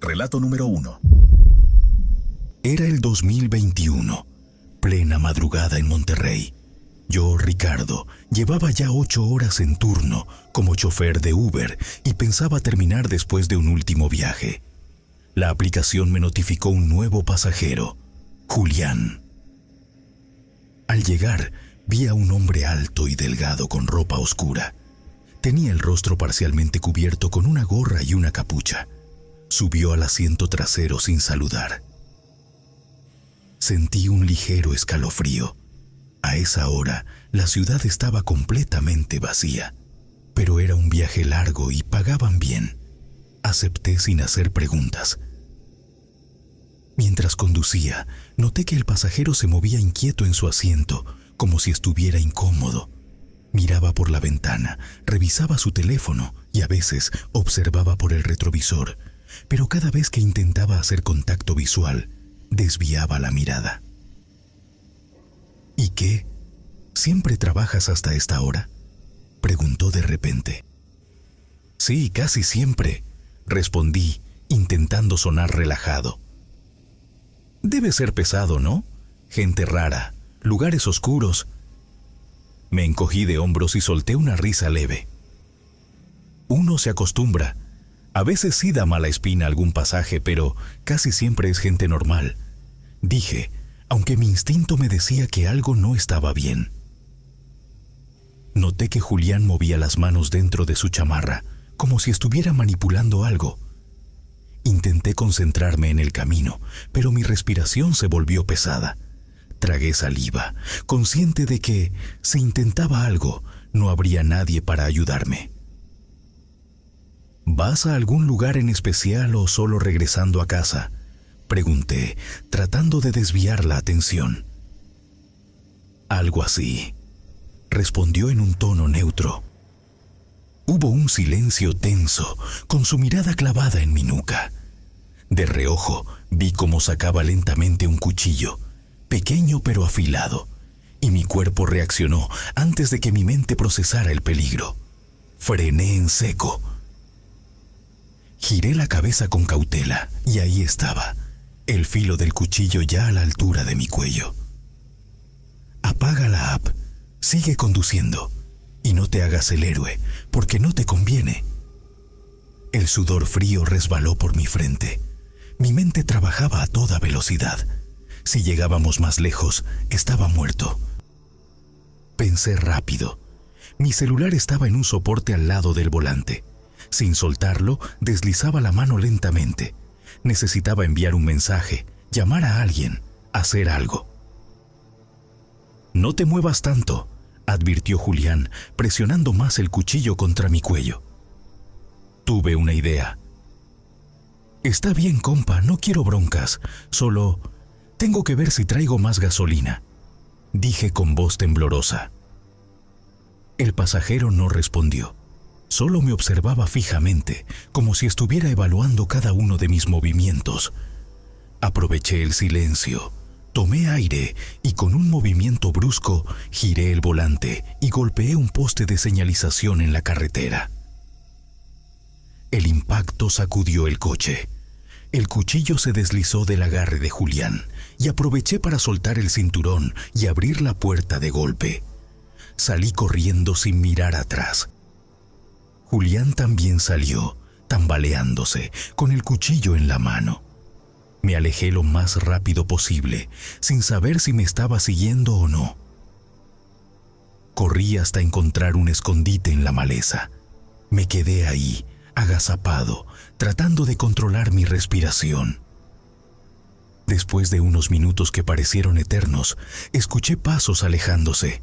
Relato número 1. Era el 2021, plena madrugada en Monterrey. Yo, Ricardo, llevaba ya 8 horas en turno como chofer de Uber y pensaba terminar después de un último viaje. La aplicación me notificó un nuevo pasajero, Julián. Al llegar, vi a un hombre alto y delgado con ropa oscura. Tenía el rostro parcialmente cubierto con una gorra y una capucha. Subió al asiento trasero sin saludar. Sentí un ligero escalofrío. A esa hora, la ciudad estaba completamente vacía, pero era un viaje largo y pagaban bien. Acepté sin hacer preguntas. Mientras conducía, noté que el pasajero se movía inquieto en su asiento, como si estuviera incómodo. Miraba por la ventana, revisaba su teléfono y a veces observaba por el retrovisor, pero cada vez que intentaba hacer contacto visual, desviaba la mirada. ¿Y qué? ¿Siempre trabajas hasta esta hora?, preguntó de repente. Sí, casi siempre, respondí, intentando sonar relajado. Debe ser pesado, ¿no? Gente rara, lugares oscuros. Me encogí de hombros y solté una risa leve. Uno se acostumbra. A veces sí da mala espina algún pasaje, pero casi siempre es gente normal, dije, aunque mi instinto me decía que algo no estaba bien. Noté que Julián movía las manos dentro de su chamarra, como si estuviera manipulando algo. Intenté concentrarme en el camino, pero mi respiración se volvió pesada. Tragué saliva, consciente de que, si intentaba algo, no habría nadie para ayudarme. ¿Vas a algún lugar en especial o solo regresando a casa?, pregunté, tratando de desviar la atención. Algo así, respondió en un tono neutro. Hubo un silencio tenso, con su mirada clavada en mi nuca. De reojo, vi cómo sacaba lentamente un cuchillo, pequeño pero afilado, y mi cuerpo reaccionó antes de que mi mente procesara el peligro. Frené en seco. Giré la cabeza con cautela y ahí estaba, el filo del cuchillo ya a la altura de mi cuello. Apaga la app, sigue conduciendo y no te hagas el héroe, porque no te conviene. El sudor frío resbaló por mi frente. Mi mente trabajaba a toda velocidad. Si llegábamos más lejos, estaba muerto. Pensé rápido. Mi celular estaba en un soporte al lado del volante. Sin soltarlo, deslizaba la mano lentamente. Necesitaba enviar un mensaje, llamar a alguien, hacer algo. No te muevas tanto, advirtió Julián, presionando más el cuchillo contra mi cuello. Tuve una idea. Está bien, compa, no quiero broncas, solo tengo que ver si traigo más gasolina, dije con voz temblorosa. El pasajero no respondió. Solo me observaba fijamente, como si estuviera evaluando cada uno de mis movimientos. Aproveché el silencio, tomé aire y con un movimiento brusco giré el volante y golpeé un poste de señalización en la carretera. El impacto sacudió el coche. El cuchillo se deslizó del agarre de Julián y aproveché para soltar el cinturón y abrir la puerta de golpe. Salí corriendo sin mirar atrás. Julián también salió, tambaleándose, con el cuchillo en la mano. Me alejé lo más rápido posible, sin saber si me estaba siguiendo o no. Corrí hasta encontrar un escondite en la maleza. Me quedé ahí, agazapado, tratando de controlar mi respiración. Después de unos minutos que parecieron eternos, escuché pasos alejándose.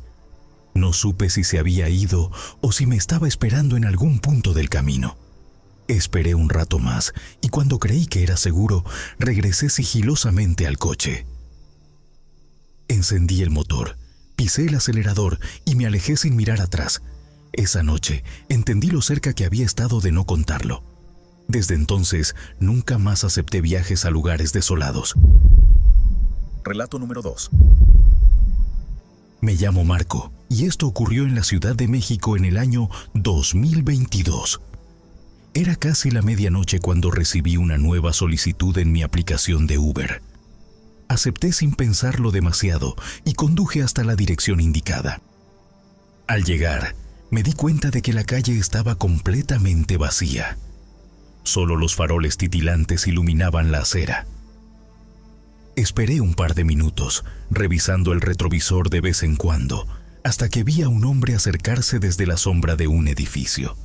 No supe si se había ido o si me estaba esperando en algún punto del camino. Esperé un rato más y cuando creí que era seguro, regresé sigilosamente al coche. Encendí el motor, pisé el acelerador y me alejé sin mirar atrás. Esa noche entendí lo cerca que había estado de no contarlo. Desde entonces, nunca más acepté viajes a lugares desolados. Relato número 2. Me llamo Marco y esto ocurrió en la Ciudad de México en el año 2022. Era casi la medianoche cuando recibí una nueva solicitud en mi aplicación de Uber. Acepté sin pensarlo demasiado y conduje hasta la dirección indicada. Al llegar, me di cuenta de que la calle estaba completamente vacía. Solo los faroles titilantes iluminaban la acera. Esperé un par de minutos, revisando el retrovisor de vez en cuando, hasta que vi a un hombre acercarse desde la sombra de un edificio.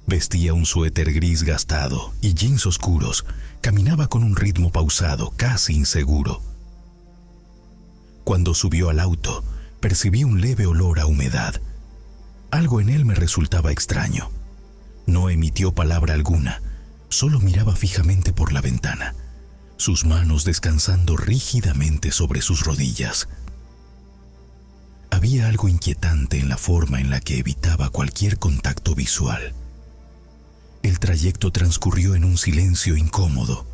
Vestía un suéter gris gastado y jeans oscuros. Caminaba con un ritmo pausado, casi inseguro. Cuando subió al auto, percibí un leve olor a humedad. Algo en él me resultaba extraño. No emitió palabra alguna, solo miraba fijamente por la ventana, sus manos descansando rígidamente sobre sus rodillas. Había algo inquietante en la forma en la que evitaba cualquier contacto visual. El trayecto transcurrió en un silencio incómodo.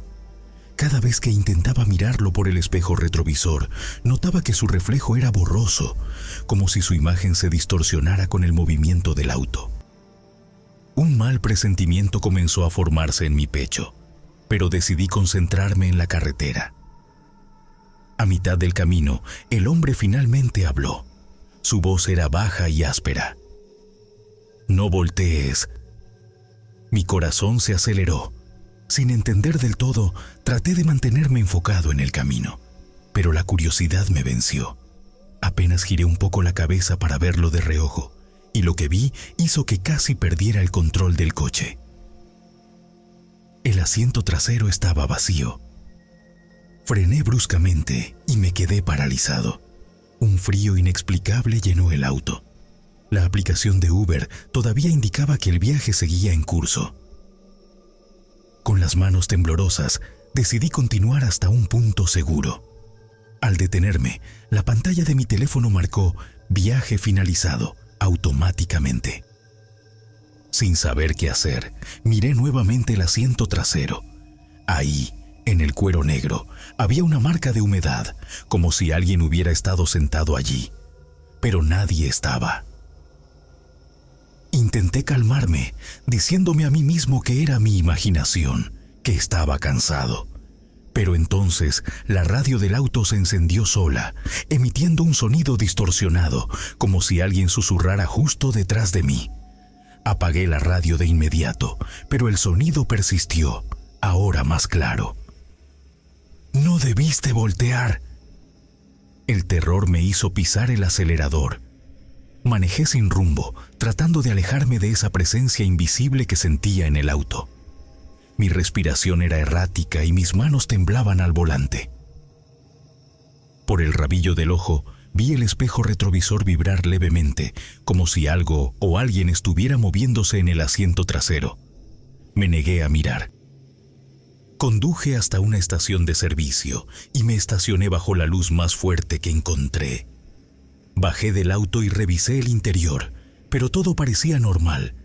Cada vez que intentaba mirarlo por el espejo retrovisor, notaba que su reflejo era borroso, como si su imagen se distorsionara con el movimiento del auto. Un mal presentimiento comenzó a formarse en mi pecho, pero decidí concentrarme en la carretera. A mitad del camino, el hombre finalmente habló. Su voz era baja y áspera. «No voltees». Mi corazón se aceleró. Sin entender del todo, traté de mantenerme enfocado en el camino, pero la curiosidad me venció. Apenas giré un poco la cabeza para verlo de reojo, y lo que vi hizo que casi perdiera el control del coche. El asiento trasero estaba vacío. Frené bruscamente y me quedé paralizado. Un frío inexplicable llenó el auto. La aplicación de Uber todavía indicaba que el viaje seguía en curso. Con las manos temblorosas, decidí continuar hasta un punto seguro. Al detenerme, la pantalla de mi teléfono marcó «Viaje finalizado» automáticamente. Sin saber qué hacer, miré nuevamente el asiento trasero. Ahí, en el cuero negro, había una marca de humedad, como si alguien hubiera estado sentado allí. Pero nadie estaba. Intenté calmarme, diciéndome a mí mismo que era mi imaginación, que estaba cansado. Pero entonces la radio del auto se encendió sola, emitiendo un sonido distorsionado, como si alguien susurrara justo detrás de mí. Apagué la radio de inmediato, pero el sonido persistió, ahora más claro. «No debiste voltear». El terror me hizo pisar el acelerador. Manejé sin rumbo, tratando de alejarme de esa presencia invisible que sentía en el auto. Mi respiración era errática y mis manos temblaban al volante. Por el rabillo del ojo, vi el espejo retrovisor vibrar levemente, como si algo o alguien estuviera moviéndose en el asiento trasero. Me negué a mirar. Conduje hasta una estación de servicio y me estacioné bajo la luz más fuerte que encontré. Bajé del auto y revisé el interior, pero todo parecía normal,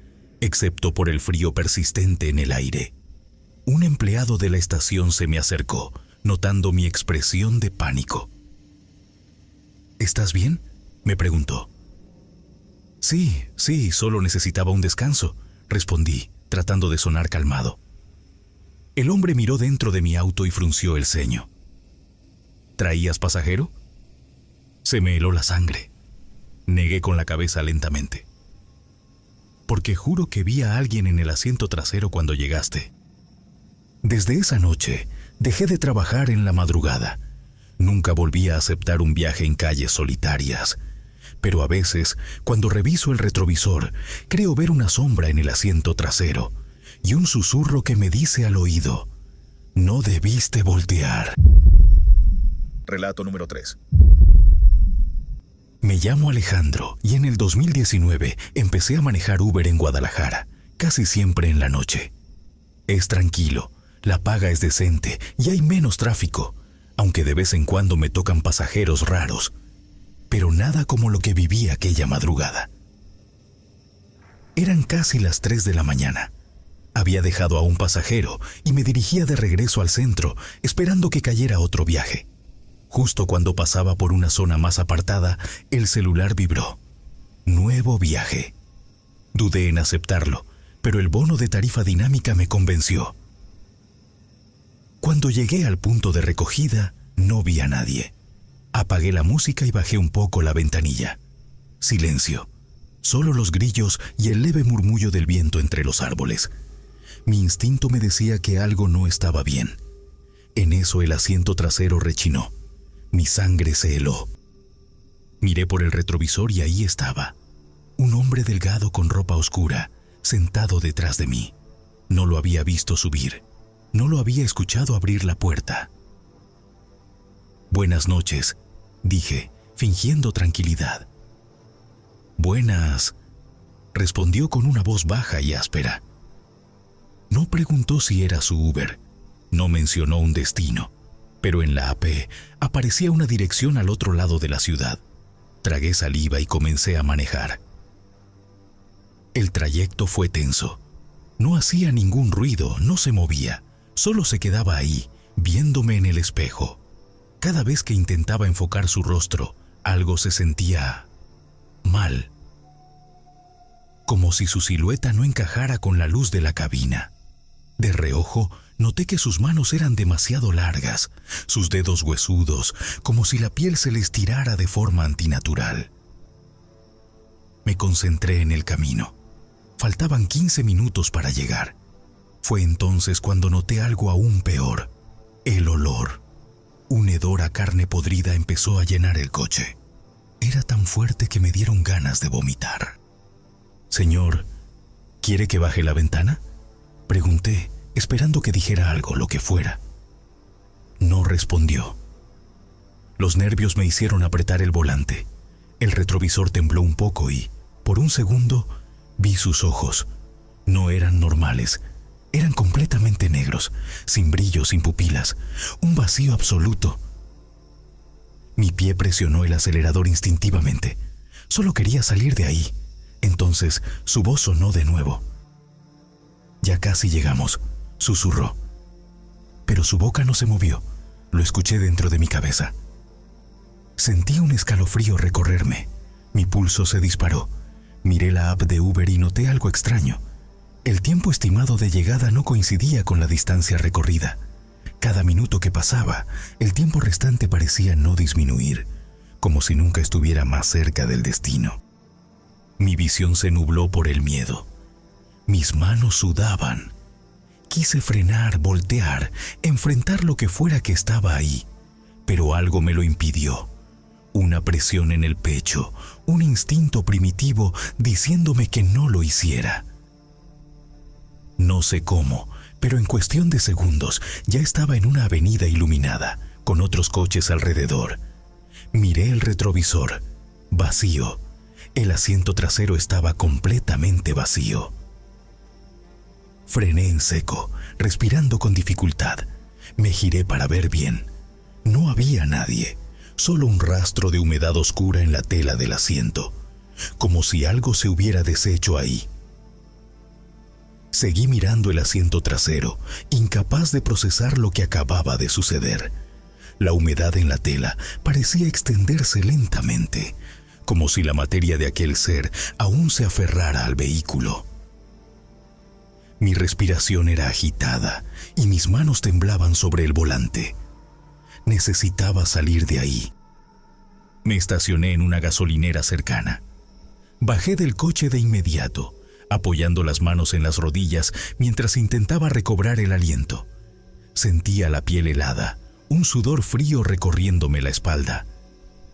excepto por el frío persistente en el aire. Un empleado de la estación se me acercó, notando mi expresión de pánico. «¿Estás bien?», me preguntó. Sí, solo necesitaba un descanso», respondí, tratando de sonar calmado. El hombre miró dentro de mi auto y frunció el ceño. «¿Traías pasajero?». Se me heló la sangre. Negué con la cabeza lentamente. «Porque juro que vi a alguien en el asiento trasero cuando llegaste». Desde esa noche, dejé de trabajar en la madrugada. Nunca volví a aceptar un viaje en calles solitarias. Pero a veces, cuando reviso el retrovisor, creo ver una sombra en el asiento trasero y un susurro que me dice al oído: «No debiste voltear». Relato número 3. Me llamo Alejandro y en el 2019 empecé a manejar Uber en Guadalajara, casi siempre en la noche. Es tranquilo, la paga es decente y hay menos tráfico, aunque de vez en cuando me tocan pasajeros raros, pero nada como lo que viví aquella madrugada. Eran casi las 3 de la mañana. Había dejado a un pasajero y me dirigía de regreso al centro, esperando que cayera otro viaje. Justo cuando pasaba por una zona más apartada, el celular vibró. Nuevo viaje. Dudé en aceptarlo, pero el bono de tarifa dinámica me convenció. Cuando llegué al punto de recogida, no vi a nadie. Apagué la música y bajé un poco la ventanilla. Silencio. Solo los grillos y el leve murmullo del viento entre los árboles. Mi instinto me decía que algo no estaba bien. En eso el asiento trasero rechinó. Mi sangre se heló. Miré por el retrovisor y ahí estaba. Un hombre delgado con ropa oscura, sentado detrás de mí. No lo había visto subir. No lo había escuchado abrir la puerta. «Buenas noches», dije, fingiendo tranquilidad. «Buenas», respondió con una voz baja y áspera. No preguntó si era su Uber. No mencionó un destino, pero en la AP aparecía una dirección al otro lado de la ciudad. Tragué saliva y comencé a manejar. El trayecto fue tenso. No hacía ningún ruido, no se movía, solo se quedaba ahí, viéndome en el espejo. Cada vez que intentaba enfocar su rostro, algo se sentía mal. Como si su silueta no encajara con la luz de la cabina. De reojo, noté que sus manos eran demasiado largas, sus dedos huesudos, como si la piel se le estirara de forma antinatural. Me concentré en el camino. Faltaban 15 minutos para llegar. Fue entonces cuando noté algo aún peor: el olor. Un hedor a carne podrida empezó a llenar el coche. Era tan fuerte que me dieron ganas de vomitar. «Señor, ¿quiere que baje la ventana?», pregunté, esperando que dijera algo, lo que fuera. No respondió. Los nervios me hicieron apretar el volante. El retrovisor tembló un poco y, por un segundo, vi sus ojos. No eran normales. Eran completamente negros, sin brillo, sin pupilas, un vacío absoluto. Mi pie presionó el acelerador instintivamente. Solo quería salir de ahí. Entonces su voz sonó de nuevo. «Ya casi llegamos», susurró. Pero su boca no se movió. Lo escuché dentro de mi cabeza. Sentí un escalofrío recorrerme. Mi pulso se disparó. Miré la app de Uber y noté algo extraño. El tiempo estimado de llegada no coincidía con la distancia recorrida. Cada minuto que pasaba, el tiempo restante parecía no disminuir, como si nunca estuviera más cerca del destino. Mi visión se nubló por el miedo. Mis manos sudaban. Quise frenar, voltear, enfrentar lo que fuera que estaba ahí, pero algo me lo impidió. Una presión en el pecho, un instinto primitivo diciéndome que no lo hiciera. No sé cómo, pero en cuestión de segundos ya estaba en una avenida iluminada, con otros coches alrededor. Miré el retrovisor, vacío. El asiento trasero estaba completamente vacío. Frené en seco, respirando con dificultad. Me giré para ver bien. No había nadie, solo un rastro de humedad oscura en la tela del asiento, como si algo se hubiera deshecho ahí. Seguí mirando el asiento trasero, incapaz de procesar lo que acababa de suceder. La humedad en la tela parecía extenderse lentamente, como si la materia de aquel ser aún se aferrara al vehículo. Mi respiración era agitada y mis manos temblaban sobre el volante. Necesitaba salir de ahí. Me estacioné en una gasolinera cercana. Bajé del coche de inmediato, apoyando las manos en las rodillas mientras intentaba recobrar el aliento. Sentía la piel helada, un sudor frío recorriéndome la espalda.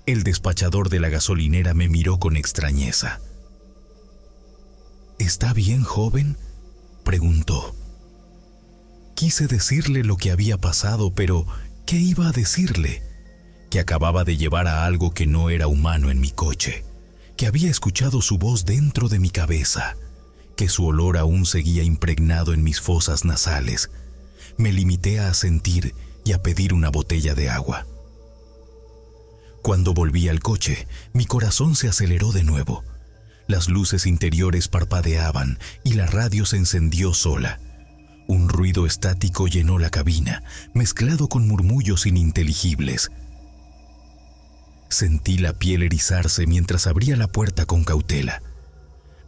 El despachador de la gasolinera me miró con extrañeza. «¿Está bien, joven?», preguntó. Quise decirle lo que había pasado, pero ¿qué iba a decirle? Que acababa de llevar a algo que no era humano en mi coche, que había escuchado su voz dentro de mi cabeza, que su olor aún seguía impregnado en mis fosas nasales. Me limité a asentir y a pedir una botella de agua. Cuando volví al coche, mi corazón se aceleró de nuevo. Las luces interiores parpadeaban y la radio se encendió sola. Un ruido estático llenó la cabina, mezclado con murmullos ininteligibles. Sentí la piel erizarse mientras abría la puerta con cautela.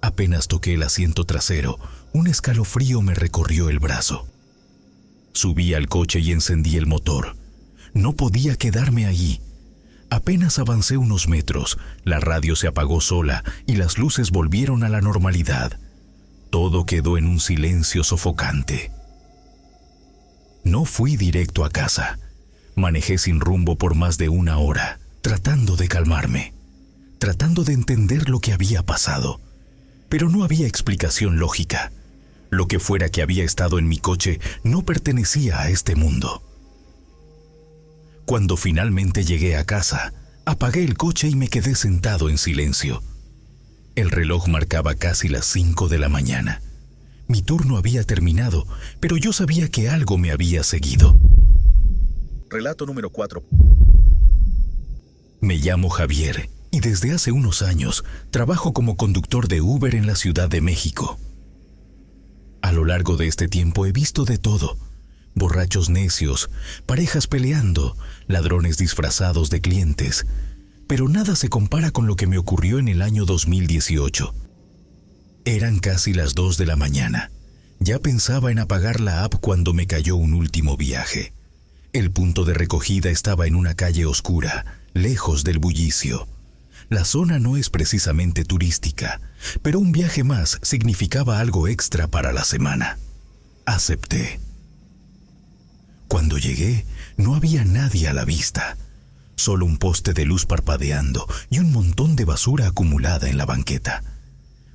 Apenas toqué el asiento trasero, Un escalofrío me recorrió el brazo. Subí al coche y encendí el motor. No podía quedarme allí. Apenas avancé unos metros, la radio se apagó sola y las luces volvieron a la normalidad. Todo quedó en un silencio sofocante. No fui directo a casa. Manejé sin rumbo por más de 1 hora, tratando de calmarme, tratando de entender lo que había pasado. Pero no había explicación lógica. Lo que fuera que había estado en mi coche no pertenecía a este mundo. Cuando finalmente llegué a casa, apagué el coche y me quedé sentado en silencio. El reloj marcaba casi las 5 de la mañana. Mi turno había terminado, pero yo sabía que algo me había seguido. Relato número 4. Me llamo Javier y desde hace unos años trabajo como conductor de Uber en la Ciudad de México. A lo largo de este tiempo he visto de todo: borrachos necios, parejas peleando, ladrones disfrazados de clientes, pero nada se compara con lo que me ocurrió en el año 2018. Eran casi las 2 de la mañana. Ya pensaba en apagar la app cuando me cayó un último viaje. El punto de recogida estaba en una calle oscura, lejos del bullicio. La zona no es precisamente turística, pero un viaje más significaba algo extra para la semana. Acepté. Cuando llegué, no había nadie a la vista. Solo un poste de luz parpadeando y un montón de basura acumulada en la banqueta.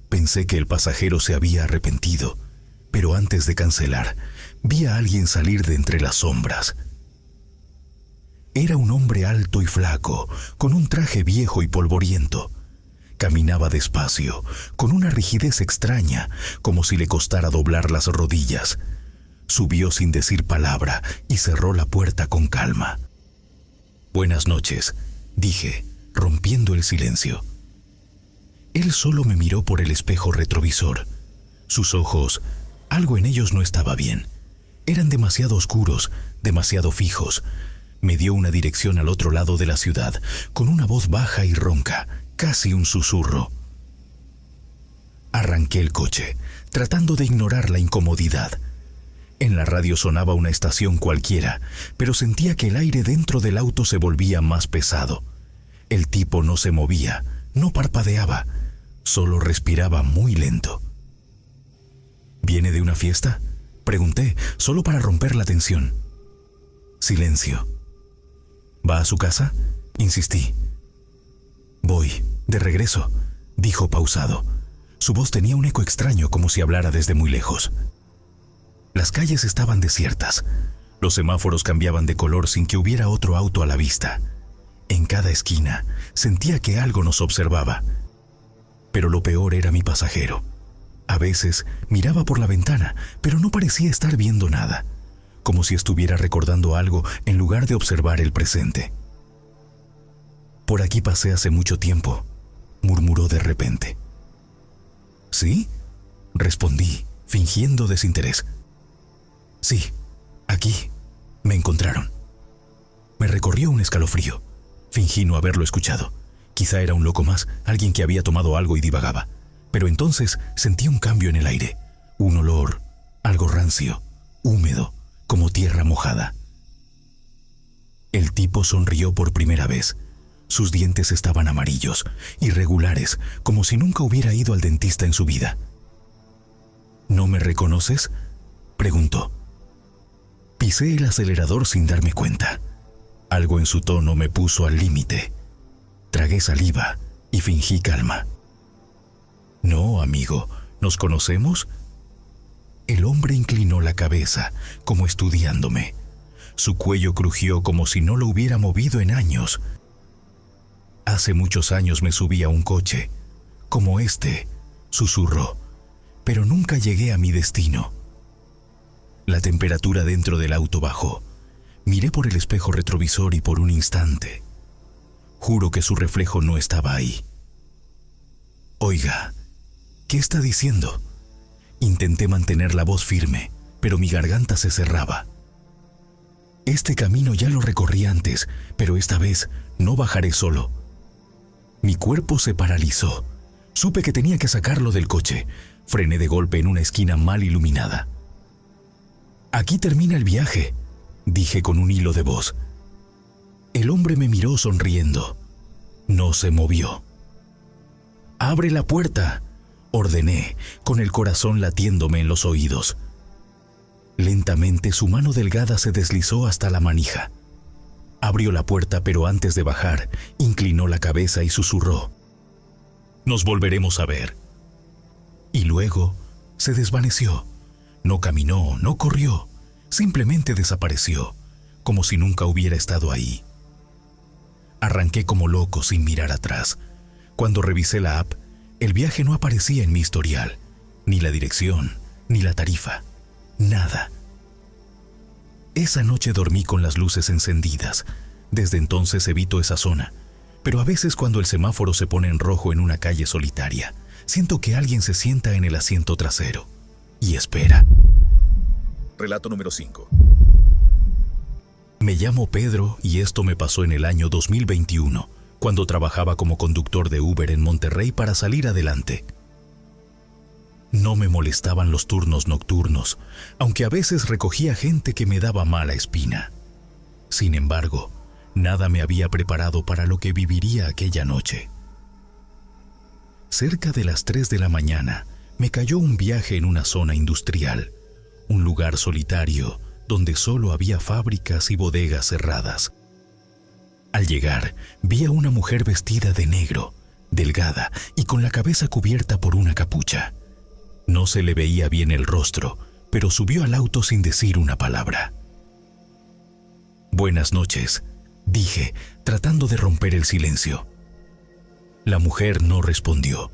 Pensé que el pasajero se había arrepentido, pero antes de cancelar, vi a alguien salir de entre las sombras. Era un hombre alto y flaco, con un traje viejo y polvoriento. Caminaba despacio, con una rigidez extraña, como si le costara doblar las rodillas. Subió sin decir palabra y cerró la puerta con calma. «Buenas noches», dije, rompiendo el silencio. Él solo me miró por el espejo retrovisor. Sus ojos, algo en ellos no estaba bien. Eran demasiado oscuros, demasiado fijos. Me dio una dirección al otro lado de la ciudad, con una voz baja y ronca, casi un susurro. Arranqué el coche, tratando de ignorar la incomodidad. En la radio sonaba una estación cualquiera, pero sentía que el aire dentro del auto se volvía más pesado. El tipo no se movía, no parpadeaba, solo respiraba muy lento. ¿Viene de una fiesta?, pregunté, solo para romper la tensión. Silencio. ¿Va a su casa?, insistí. «Voy, de regreso», dijo pausado. Su voz tenía un eco extraño, como si hablara desde muy lejos. Las calles estaban desiertas. Los semáforos cambiaban de color sin que hubiera otro auto a la vista. En cada esquina sentía que algo nos observaba. Pero lo peor era mi pasajero. A veces miraba por la ventana, pero no parecía estar viendo nada, como si estuviera recordando algo en lugar de observar el presente. «Por aquí pasé hace mucho tiempo», murmuró de repente. «¿Sí?», respondí, fingiendo desinterés. «Sí, aquí me encontraron». Me recorrió un escalofrío. Fingí no haberlo escuchado. Quizá era un loco más, alguien que había tomado algo y divagaba. Pero entonces sentí un cambio en el aire, un olor, algo rancio, húmedo, como tierra mojada. El tipo sonrió por primera vez. Sus dientes estaban amarillos, irregulares, como si nunca hubiera ido al dentista en su vida. «¿No me reconoces?», preguntó. Pisé el acelerador sin darme cuenta. Algo en su tono me puso al límite. Tragué saliva y fingí calma. «No, amigo, ¿nos conocemos?». El hombre inclinó la cabeza, como estudiándome. Su cuello crujió como si no lo hubiera movido en años. «Hace muchos años me subí a un coche, como este», susurró, «pero nunca llegué a mi destino». La temperatura dentro del auto bajó. Miré por el espejo retrovisor y por un instante. Juro que su reflejo no estaba ahí. «Oiga, ¿qué está diciendo?». Intenté mantener la voz firme, pero mi garganta se cerraba. «Este camino ya lo recorrí antes, pero esta vez no bajaré solo». Mi cuerpo se paralizó. Supe que tenía que sacarlo del coche. Frené de golpe en una esquina mal iluminada. «Aquí termina el viaje», dije con un hilo de voz. El hombre me miró sonriendo. No se movió. «Abre la puerta», ordené, con el corazón latiéndome en los oídos. Lentamente su mano delgada se deslizó hasta la manija. Abrió la puerta, pero antes de bajar, inclinó la cabeza y susurró: «Nos volveremos a ver». Y luego se desvaneció. No caminó, no corrió, simplemente desapareció, como si nunca hubiera estado ahí. Arranqué como loco sin mirar atrás. Cuando revisé la app, el viaje no aparecía en mi historial, ni la dirección, ni la tarifa, nada. Esa noche dormí con las luces encendidas. Desde entonces evito esa zona, pero a veces cuando el semáforo se pone en rojo en una calle solitaria, siento que alguien se sienta en el asiento trasero y espera. Relato número 5. Me llamo Pedro y esto me pasó en el año 2021, cuando trabajaba como conductor de Uber en Monterrey para salir adelante. No me molestaban los turnos nocturnos, aunque a veces recogía gente que me daba mala espina. Sin embargo, nada me había preparado para lo que viviría aquella noche. Cerca de las 3 de la mañana, me cayó un viaje en una zona industrial, un lugar solitario donde solo había fábricas y bodegas cerradas. Al llegar, vi a una mujer vestida de negro, delgada y con la cabeza cubierta por una capucha. No se le veía bien el rostro, pero subió al auto sin decir una palabra. «Buenas noches», dije, tratando de romper el silencio. La mujer no respondió.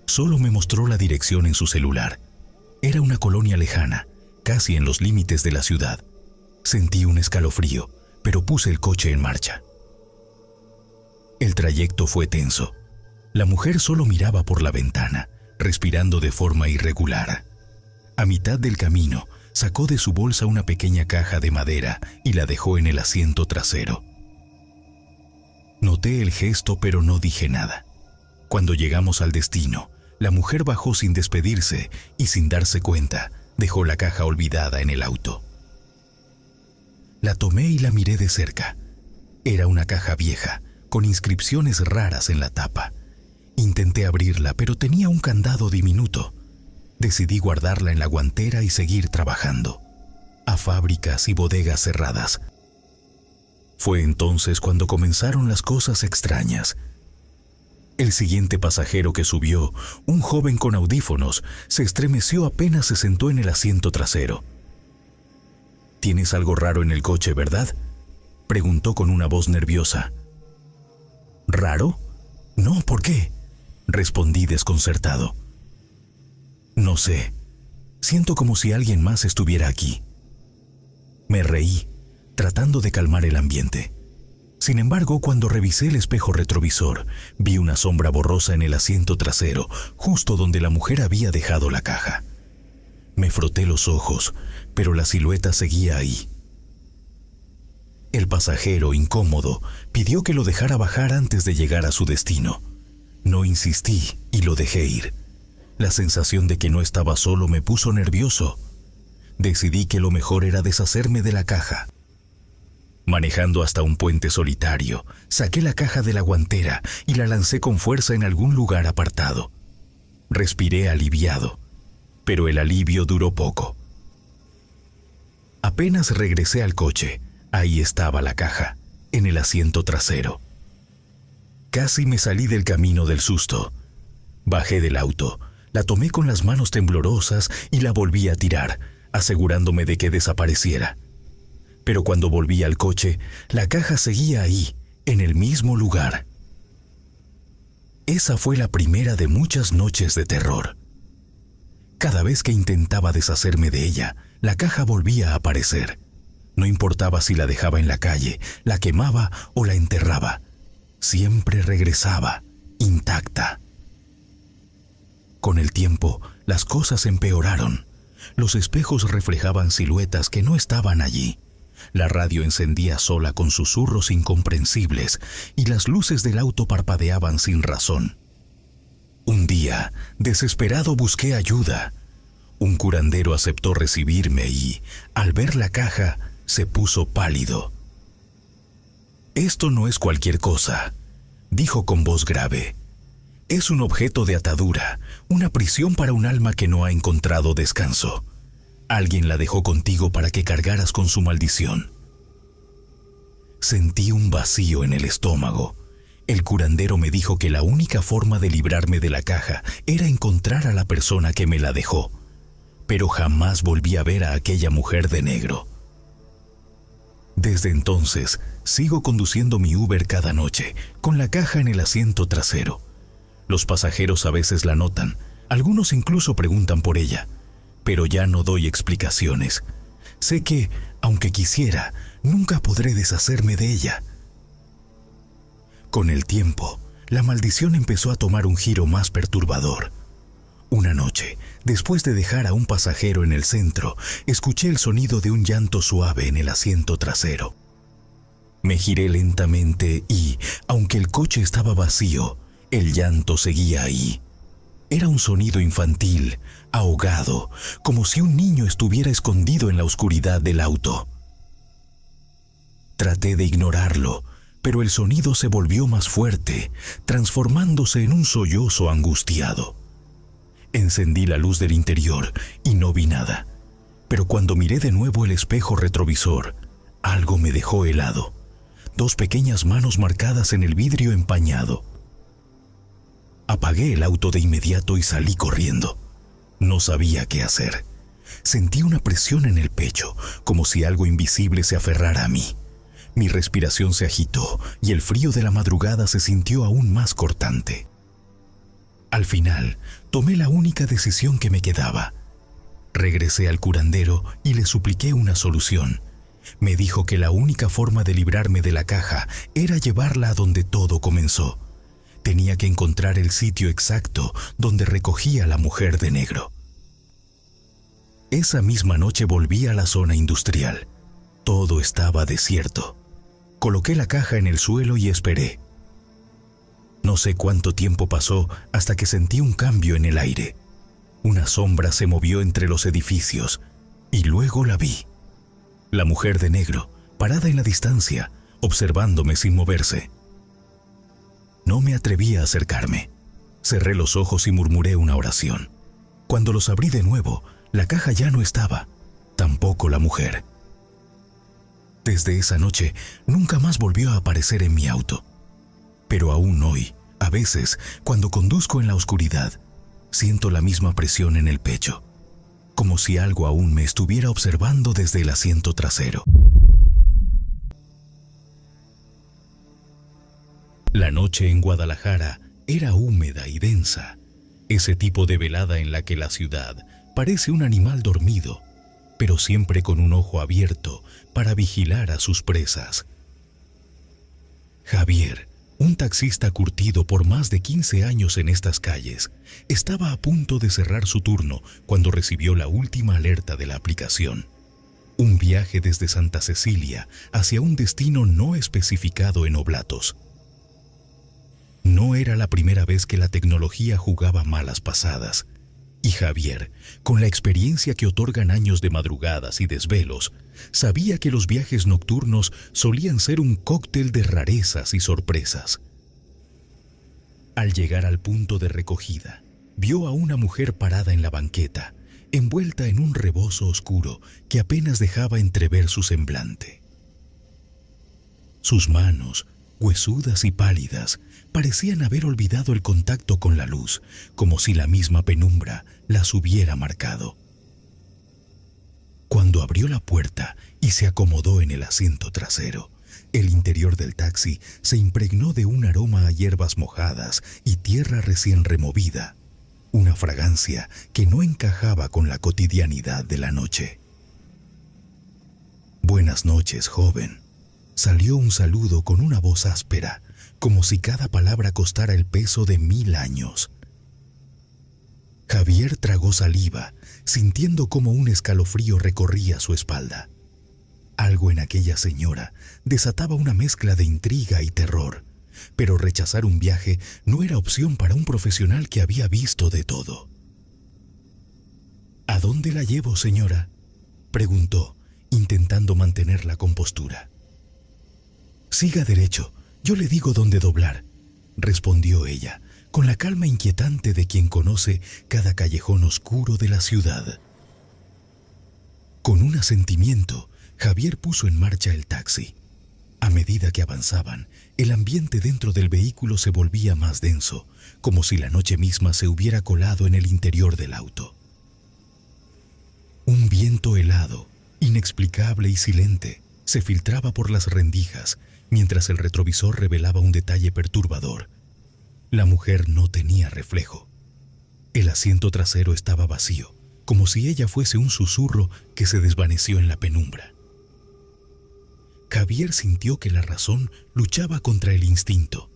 Solo me mostró la dirección en su celular. Era una colonia lejana, casi en los límites de la ciudad. Sentí un escalofrío, pero puse el coche en marcha. El trayecto fue tenso. La mujer solo miraba por la ventana, respirando de forma irregular. A mitad del camino, sacó de su bolsa una pequeña caja de madera y la dejó en el asiento trasero. Noté el gesto, pero no dije nada. Cuando llegamos al destino, la mujer bajó sin despedirse y sin darse cuenta, dejó la caja olvidada en el auto. La tomé y la miré de cerca. Era una caja vieja, con inscripciones raras en la tapa. Intenté abrirla, pero tenía un candado diminuto. Decidí guardarla en la guantera y seguir trabajando. A fábricas y bodegas cerradas. Fue entonces cuando comenzaron las cosas extrañas. El siguiente pasajero que subió, un joven con audífonos, se estremeció apenas se sentó en el asiento trasero. «¿Tienes algo raro en el coche, verdad?», preguntó con una voz nerviosa. «¿Raro? No, ¿por qué?», respondí desconcertado. «No sé. Siento como si alguien más estuviera aquí». Me reí, tratando de calmar el ambiente. Sin embargo, cuando revisé el espejo retrovisor, vi una sombra borrosa en el asiento trasero, justo donde la mujer había dejado la caja. Me froté los ojos, pero la silueta seguía ahí. El pasajero, incómodo, pidió que lo dejara bajar antes de llegar a su destino. No insistí y lo dejé ir. La sensación de que no estaba solo me puso nervioso. Decidí que lo mejor era deshacerme de la caja. Manejando hasta un puente solitario, saqué la caja de la guantera y la lancé con fuerza en algún lugar apartado. Respiré aliviado, pero el alivio duró poco. Apenas regresé al coche, ahí estaba la caja, en el asiento trasero. Casi me salí del camino del susto. Bajé del auto, la tomé con las manos temblorosas y la volví a tirar, asegurándome de que desapareciera. Pero cuando volví al coche, la caja seguía ahí, en el mismo lugar. Esa fue la primera de muchas noches de terror. Cada vez que intentaba deshacerme de ella, la caja volvía a aparecer. No importaba si la dejaba en la calle, la quemaba o la enterraba. Siempre regresaba, intacta. Con el tiempo, las cosas empeoraron. Los espejos reflejaban siluetas que no estaban allí. La radio encendía sola con susurros incomprensibles y las luces del auto parpadeaban sin razón. Un día, desesperado, busqué ayuda. Un curandero aceptó recibirme y, al ver la caja, se puso pálido. «Esto no es cualquier cosa», dijo con voz grave. «Es un objeto de atadura, una prisión para un alma que no ha encontrado descanso. Alguien la dejó contigo para que cargaras con su maldición». Sentí un vacío en el estómago. El curandero me dijo que la única forma de librarme de la caja era encontrar a la persona que me la dejó, pero jamás volví a ver a aquella mujer de negro. Desde entonces, sigo conduciendo mi Uber cada noche, con la caja en el asiento trasero. Los pasajeros a veces la notan, algunos incluso preguntan por ella, pero ya no doy explicaciones. Sé que, aunque quisiera, nunca podré deshacerme de ella. Con el tiempo, la maldición empezó a tomar un giro más perturbador. Una noche, después de dejar a un pasajero en el centro, escuché el sonido de un llanto suave en el asiento trasero. Me giré lentamente y, aunque el coche estaba vacío, el llanto seguía ahí. Era un sonido infantil, ahogado, como si un niño estuviera escondido en la oscuridad del auto. Traté de ignorarlo, pero el sonido se volvió más fuerte, transformándose en un sollozo angustiado. Encendí la luz del interior y no vi nada, pero cuando miré de nuevo el espejo retrovisor, algo me dejó helado. 2 pequeñas manos marcadas en el vidrio empañado. Apagué el auto de inmediato y salí corriendo. No sabía qué hacer. Sentí una presión en el pecho, como si algo invisible se aferrara a mí. Mi respiración se agitó y el frío de la madrugada se sintió aún más cortante. Al final, tomé la única decisión que me quedaba. Regresé al curandero y le supliqué una solución. Me dijo que la única forma de librarme de la caja era llevarla a donde todo comenzó. Tenía que encontrar el sitio exacto donde recogía a la mujer de negro. Esa misma noche volví a la zona industrial. Todo estaba desierto. Coloqué la caja en el suelo y esperé. No sé cuánto tiempo pasó hasta que sentí un cambio en el aire. Una sombra se movió entre los edificios y luego la vi. La mujer de negro, parada en la distancia, observándome sin moverse. No me atreví a acercarme. Cerré los ojos y murmuré una oración. Cuando los abrí de nuevo, la caja ya no estaba, tampoco la mujer. Desde esa noche, nunca más volvió a aparecer en mi auto. Pero aún hoy, a veces, cuando conduzco en la oscuridad, siento la misma presión en el pecho, como si algo aún me estuviera observando desde el asiento trasero. La noche en Guadalajara era húmeda y densa, ese tipo de velada en la que la ciudad parece un animal dormido, pero siempre con un ojo abierto para vigilar a sus presas. Javier, un taxista curtido por más de 15 años en estas calles, estaba a punto de cerrar su turno cuando recibió la última alerta de la aplicación. Un viaje desde Santa Cecilia hacia un destino no especificado en Oblatos. No era la primera vez que la tecnología jugaba malas pasadas, y Javier, con la experiencia que otorgan años de madrugadas y desvelos, sabía que los viajes nocturnos solían ser un cóctel de rarezas y sorpresas. Al llegar al punto de recogida, vio a una mujer parada en la banqueta, envuelta en un rebozo oscuro que apenas dejaba entrever su semblante. Sus manos, huesudas y pálidas, parecían haber olvidado el contacto con la luz, como si la misma penumbra las hubiera marcado. Cuando abrió la puerta y se acomodó en el asiento trasero, el interior del taxi se impregnó de un aroma a hierbas mojadas y tierra recién removida, una fragancia que no encajaba con la cotidianidad de la noche. «Buenas noches, joven», salió un saludo con una voz áspera, como si cada palabra costara el peso de 1000 años. Javier tragó saliva, sintiendo cómo un escalofrío recorría su espalda. Algo en aquella señora desataba una mezcla de intriga y terror, pero rechazar un viaje no era opción para un profesional que había visto de todo. ¿A dónde la llevo, señora?, preguntó, intentando mantener la compostura. Siga derecho, yo le digo dónde doblar, respondió ella, con la calma inquietante de quien conoce cada callejón oscuro de la ciudad. Con un asentimiento, Javier puso en marcha el taxi. A medida que avanzaban, el ambiente dentro del vehículo se volvía más denso, como si la noche misma se hubiera colado en el interior del auto. Un viento helado, inexplicable y silente, se filtraba por las rendijas, mientras el retrovisor revelaba un detalle perturbador. La mujer no tenía reflejo. El asiento trasero estaba vacío, como si ella fuese un susurro que se desvaneció en la penumbra. Javier sintió que la razón luchaba contra el instinto,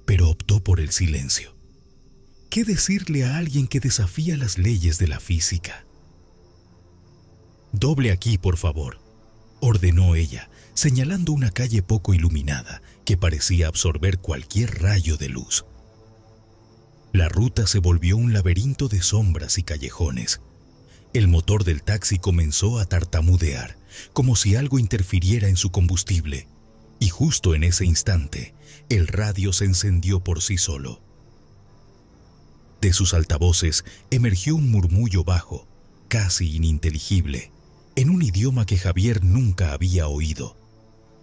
pero optó por el silencio. ¿Qué decirle a alguien que desafía las leyes de la física? «Doble aquí, por favor», ordenó ella, señalando una calle poco iluminada que parecía absorber cualquier rayo de luz. La ruta se volvió un laberinto de sombras y callejones. El motor del taxi comenzó a tartamudear, como si algo interfiriera en su combustible, y justo en ese instante, el radio se encendió por sí solo. De sus altavoces emergió un murmullo bajo, casi ininteligible, en un idioma que Javier nunca había oído.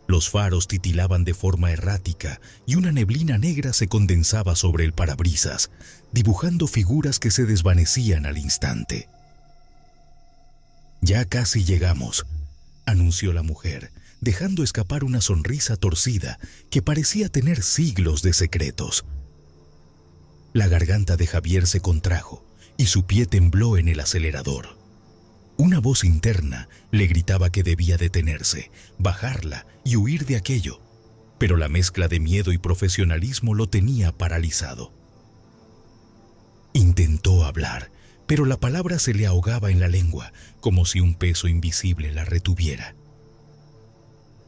Los faros titilaban de forma errática y una neblina negra se condensaba sobre el parabrisas, dibujando figuras que se desvanecían al instante. «Ya casi llegamos», anunció la mujer, dejando escapar una sonrisa torcida que parecía tener siglos de secretos. La garganta de Javier se contrajo y su pie tembló en el acelerador. Una voz interna le gritaba que debía detenerse, bajarla y huir de aquello, pero la mezcla de miedo y profesionalismo lo tenía paralizado. Intentó hablar, pero la palabra se le ahogaba en la lengua, como si un peso invisible la retuviera.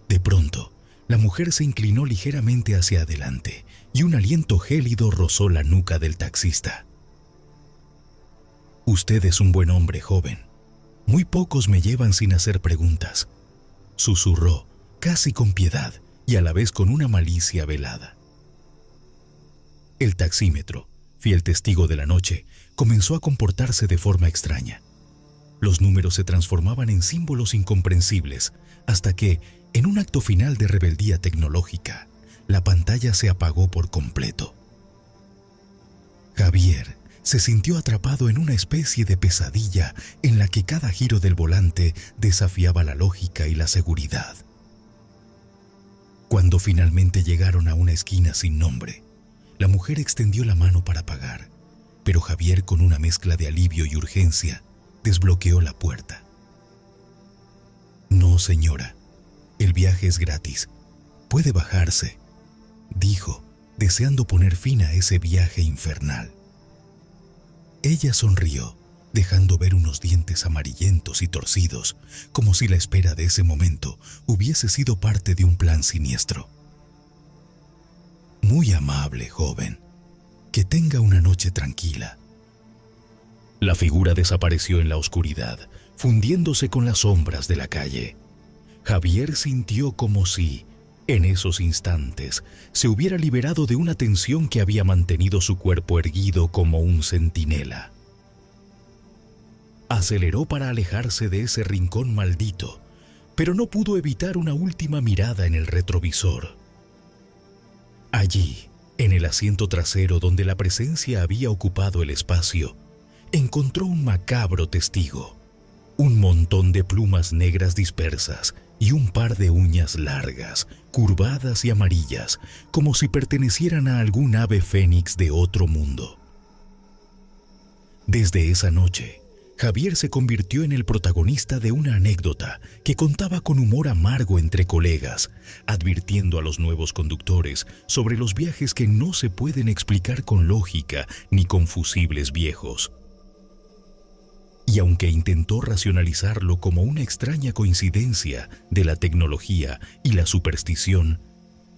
De pronto, la mujer se inclinó ligeramente hacia adelante y un aliento gélido rozó la nuca del taxista. «Usted es un buen hombre, joven. Muy pocos me llevan sin hacer preguntas», susurró, casi con piedad y a la vez con una malicia velada. El taxímetro, fiel testigo de la noche, comenzó a comportarse de forma extraña. Los números se transformaban en símbolos incomprensibles, hasta que, en un acto final de rebeldía tecnológica, la pantalla se apagó por completo. Javier se sintió atrapado en una especie de pesadilla en la que cada giro del volante desafiaba la lógica y la seguridad. Cuando finalmente llegaron a una esquina sin nombre, la mujer extendió la mano para pagar, pero Javier, con una mezcla de alivio y urgencia, desbloqueó la puerta. «No, señora, el viaje es gratis. Puede bajarse», dijo, deseando poner fin a ese viaje infernal. Ella sonrió, dejando ver unos dientes amarillentos y torcidos, como si la espera de ese momento hubiese sido parte de un plan siniestro. «Muy amable, joven. Que tenga una noche tranquila». La figura desapareció en la oscuridad, fundiéndose con las sombras de la calle. Javier sintió como si, en esos instantes, se hubiera liberado de una tensión que había mantenido su cuerpo erguido como un centinela. Aceleró para alejarse de ese rincón maldito, pero no pudo evitar una última mirada en el retrovisor. Allí, en el asiento trasero donde la presencia había ocupado el espacio, encontró un macabro testigo, un montón de plumas negras dispersas y un par de uñas largas, curvadas y amarillas, como si pertenecieran a algún ave fénix de otro mundo. Desde esa noche, Javier se convirtió en el protagonista de una anécdota que contaba con humor amargo entre colegas, advirtiendo a los nuevos conductores sobre los viajes que no se pueden explicar con lógica ni con fusibles viejos. Y aunque intentó racionalizarlo como una extraña coincidencia de la tecnología y la superstición,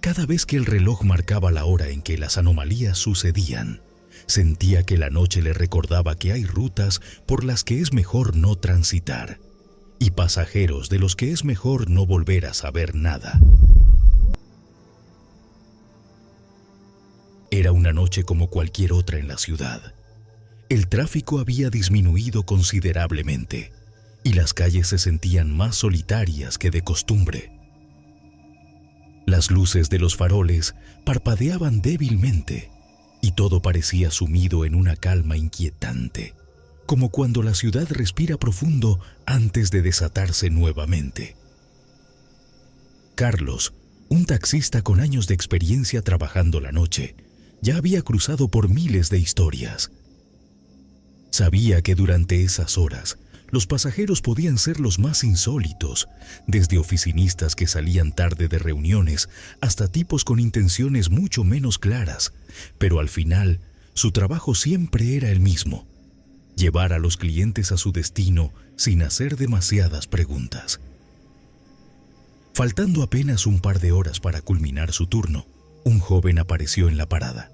Cada vez que el reloj marcaba la hora en que las anomalías sucedían, sentía que la noche le recordaba que hay rutas por las que es mejor no transitar y pasajeros de los que es mejor no volver a saber nada. Era una noche como cualquier otra en la ciudad. El tráfico había disminuido considerablemente y las calles se sentían más solitarias que de costumbre. Las luces de los faroles parpadeaban débilmente y todo parecía sumido en una calma inquietante, como cuando la ciudad respira profundo antes de desatarse nuevamente. Carlos, un taxista con años de experiencia trabajando la noche, ya había cruzado por miles de historias. Sabía que durante esas horas los pasajeros podían ser los más insólitos, desde oficinistas que salían tarde de reuniones hasta tipos con intenciones mucho menos claras, pero al final su trabajo siempre era el mismo: llevar a los clientes a su destino sin hacer demasiadas preguntas. Faltando apenas un par de horas para culminar su turno, un joven apareció en la parada.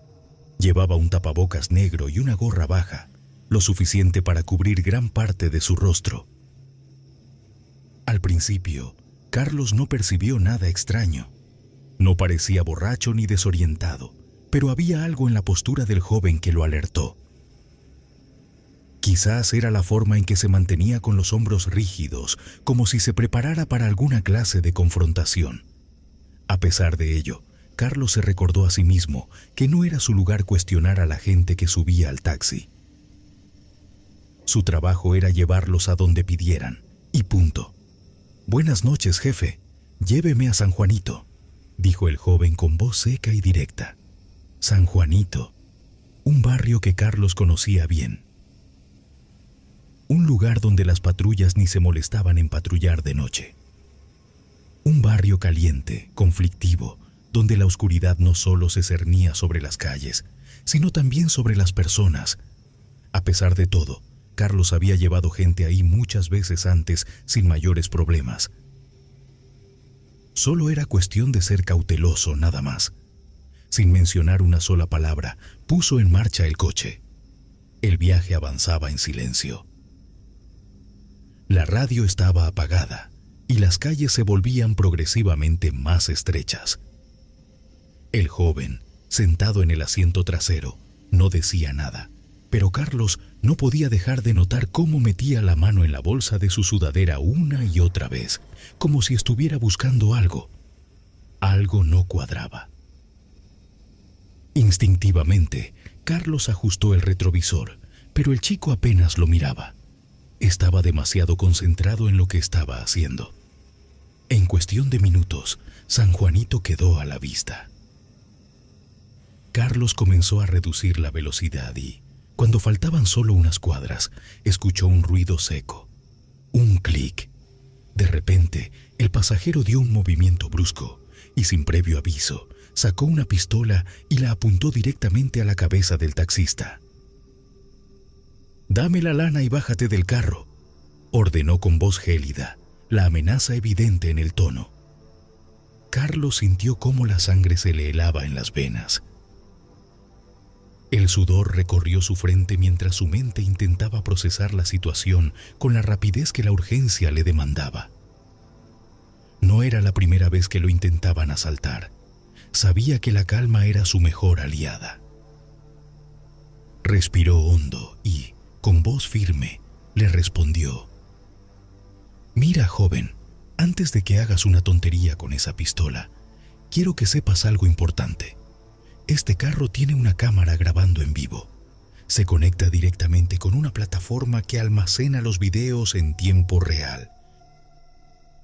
Llevaba un tapabocas negro y una gorra baja, lo suficiente para cubrir gran parte de su rostro. Al principio, Carlos no percibió nada extraño. No parecía borracho ni desorientado, pero había algo en la postura del joven que lo alertó. Quizás era la forma en que se mantenía con los hombros rígidos, como si se preparara para alguna clase de confrontación. A pesar de ello, Carlos se recordó a sí mismo que no era su lugar cuestionar a la gente que subía al taxi. Su trabajo era llevarlos a donde pidieran, y punto. «Buenas noches, jefe. Lléveme a San Juanito», dijo el joven con voz seca y directa. San Juanito, un barrio que Carlos conocía bien. Un lugar donde las patrullas ni se molestaban en patrullar de noche. Un barrio caliente, conflictivo, donde la oscuridad no solo se cernía sobre las calles, sino también sobre las personas. A pesar de todo, Carlos había llevado gente ahí muchas veces antes sin mayores problemas. Solo era cuestión de ser cauteloso, nada más. Sin mencionar una sola palabra, puso en marcha el coche. El viaje avanzaba en silencio. La radio estaba apagada y las calles se volvían progresivamente más estrechas. El joven, sentado en el asiento trasero, no decía nada, pero Carlos no podía dejar de notar cómo metía la mano en la bolsa de su sudadera una y otra vez, como si estuviera buscando algo. Algo no cuadraba. Instintivamente, Carlos ajustó el retrovisor, pero el chico apenas lo miraba. Estaba demasiado concentrado en lo que estaba haciendo. En cuestión de minutos, San Juanito quedó a la vista. Carlos comenzó a reducir la velocidad y, cuando faltaban solo unas cuadras, escuchó un ruido seco. Un clic. De repente, el pasajero dio un movimiento brusco y, sin previo aviso, sacó una pistola y la apuntó directamente a la cabeza del taxista. «Dame la lana y bájate del carro», ordenó con voz gélida, la amenaza evidente en el tono. Carlos sintió cómo la sangre se le helaba en las venas. El sudor recorrió su frente mientras su mente intentaba procesar la situación con la rapidez que la urgencia le demandaba. No era la primera vez que lo intentaban asaltar. Sabía que la calma era su mejor aliada. Respiró hondo y, con voz firme, le respondió: «Mira, joven, antes de que hagas una tontería con esa pistola, quiero que sepas algo importante. Este carro tiene una cámara grabando en vivo. Se conecta directamente con una plataforma que almacena los videos en tiempo real.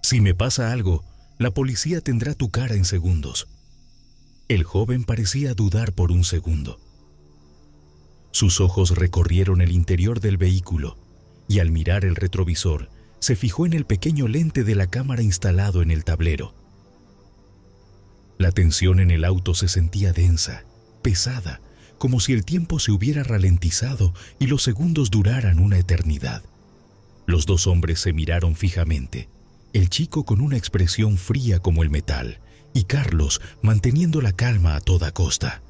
Si me pasa algo, la policía tendrá tu cara en segundos». El joven parecía dudar por un segundo. Sus ojos recorrieron el interior del vehículo y, al mirar el retrovisor, se fijó en el pequeño lente de la cámara instalado en el tablero. La tensión en el auto se sentía densa, pesada, como si el tiempo se hubiera ralentizado y los segundos duraran una eternidad. Los dos hombres se miraron fijamente, el chico con una expresión fría como el metal y Carlos manteniendo la calma a toda costa.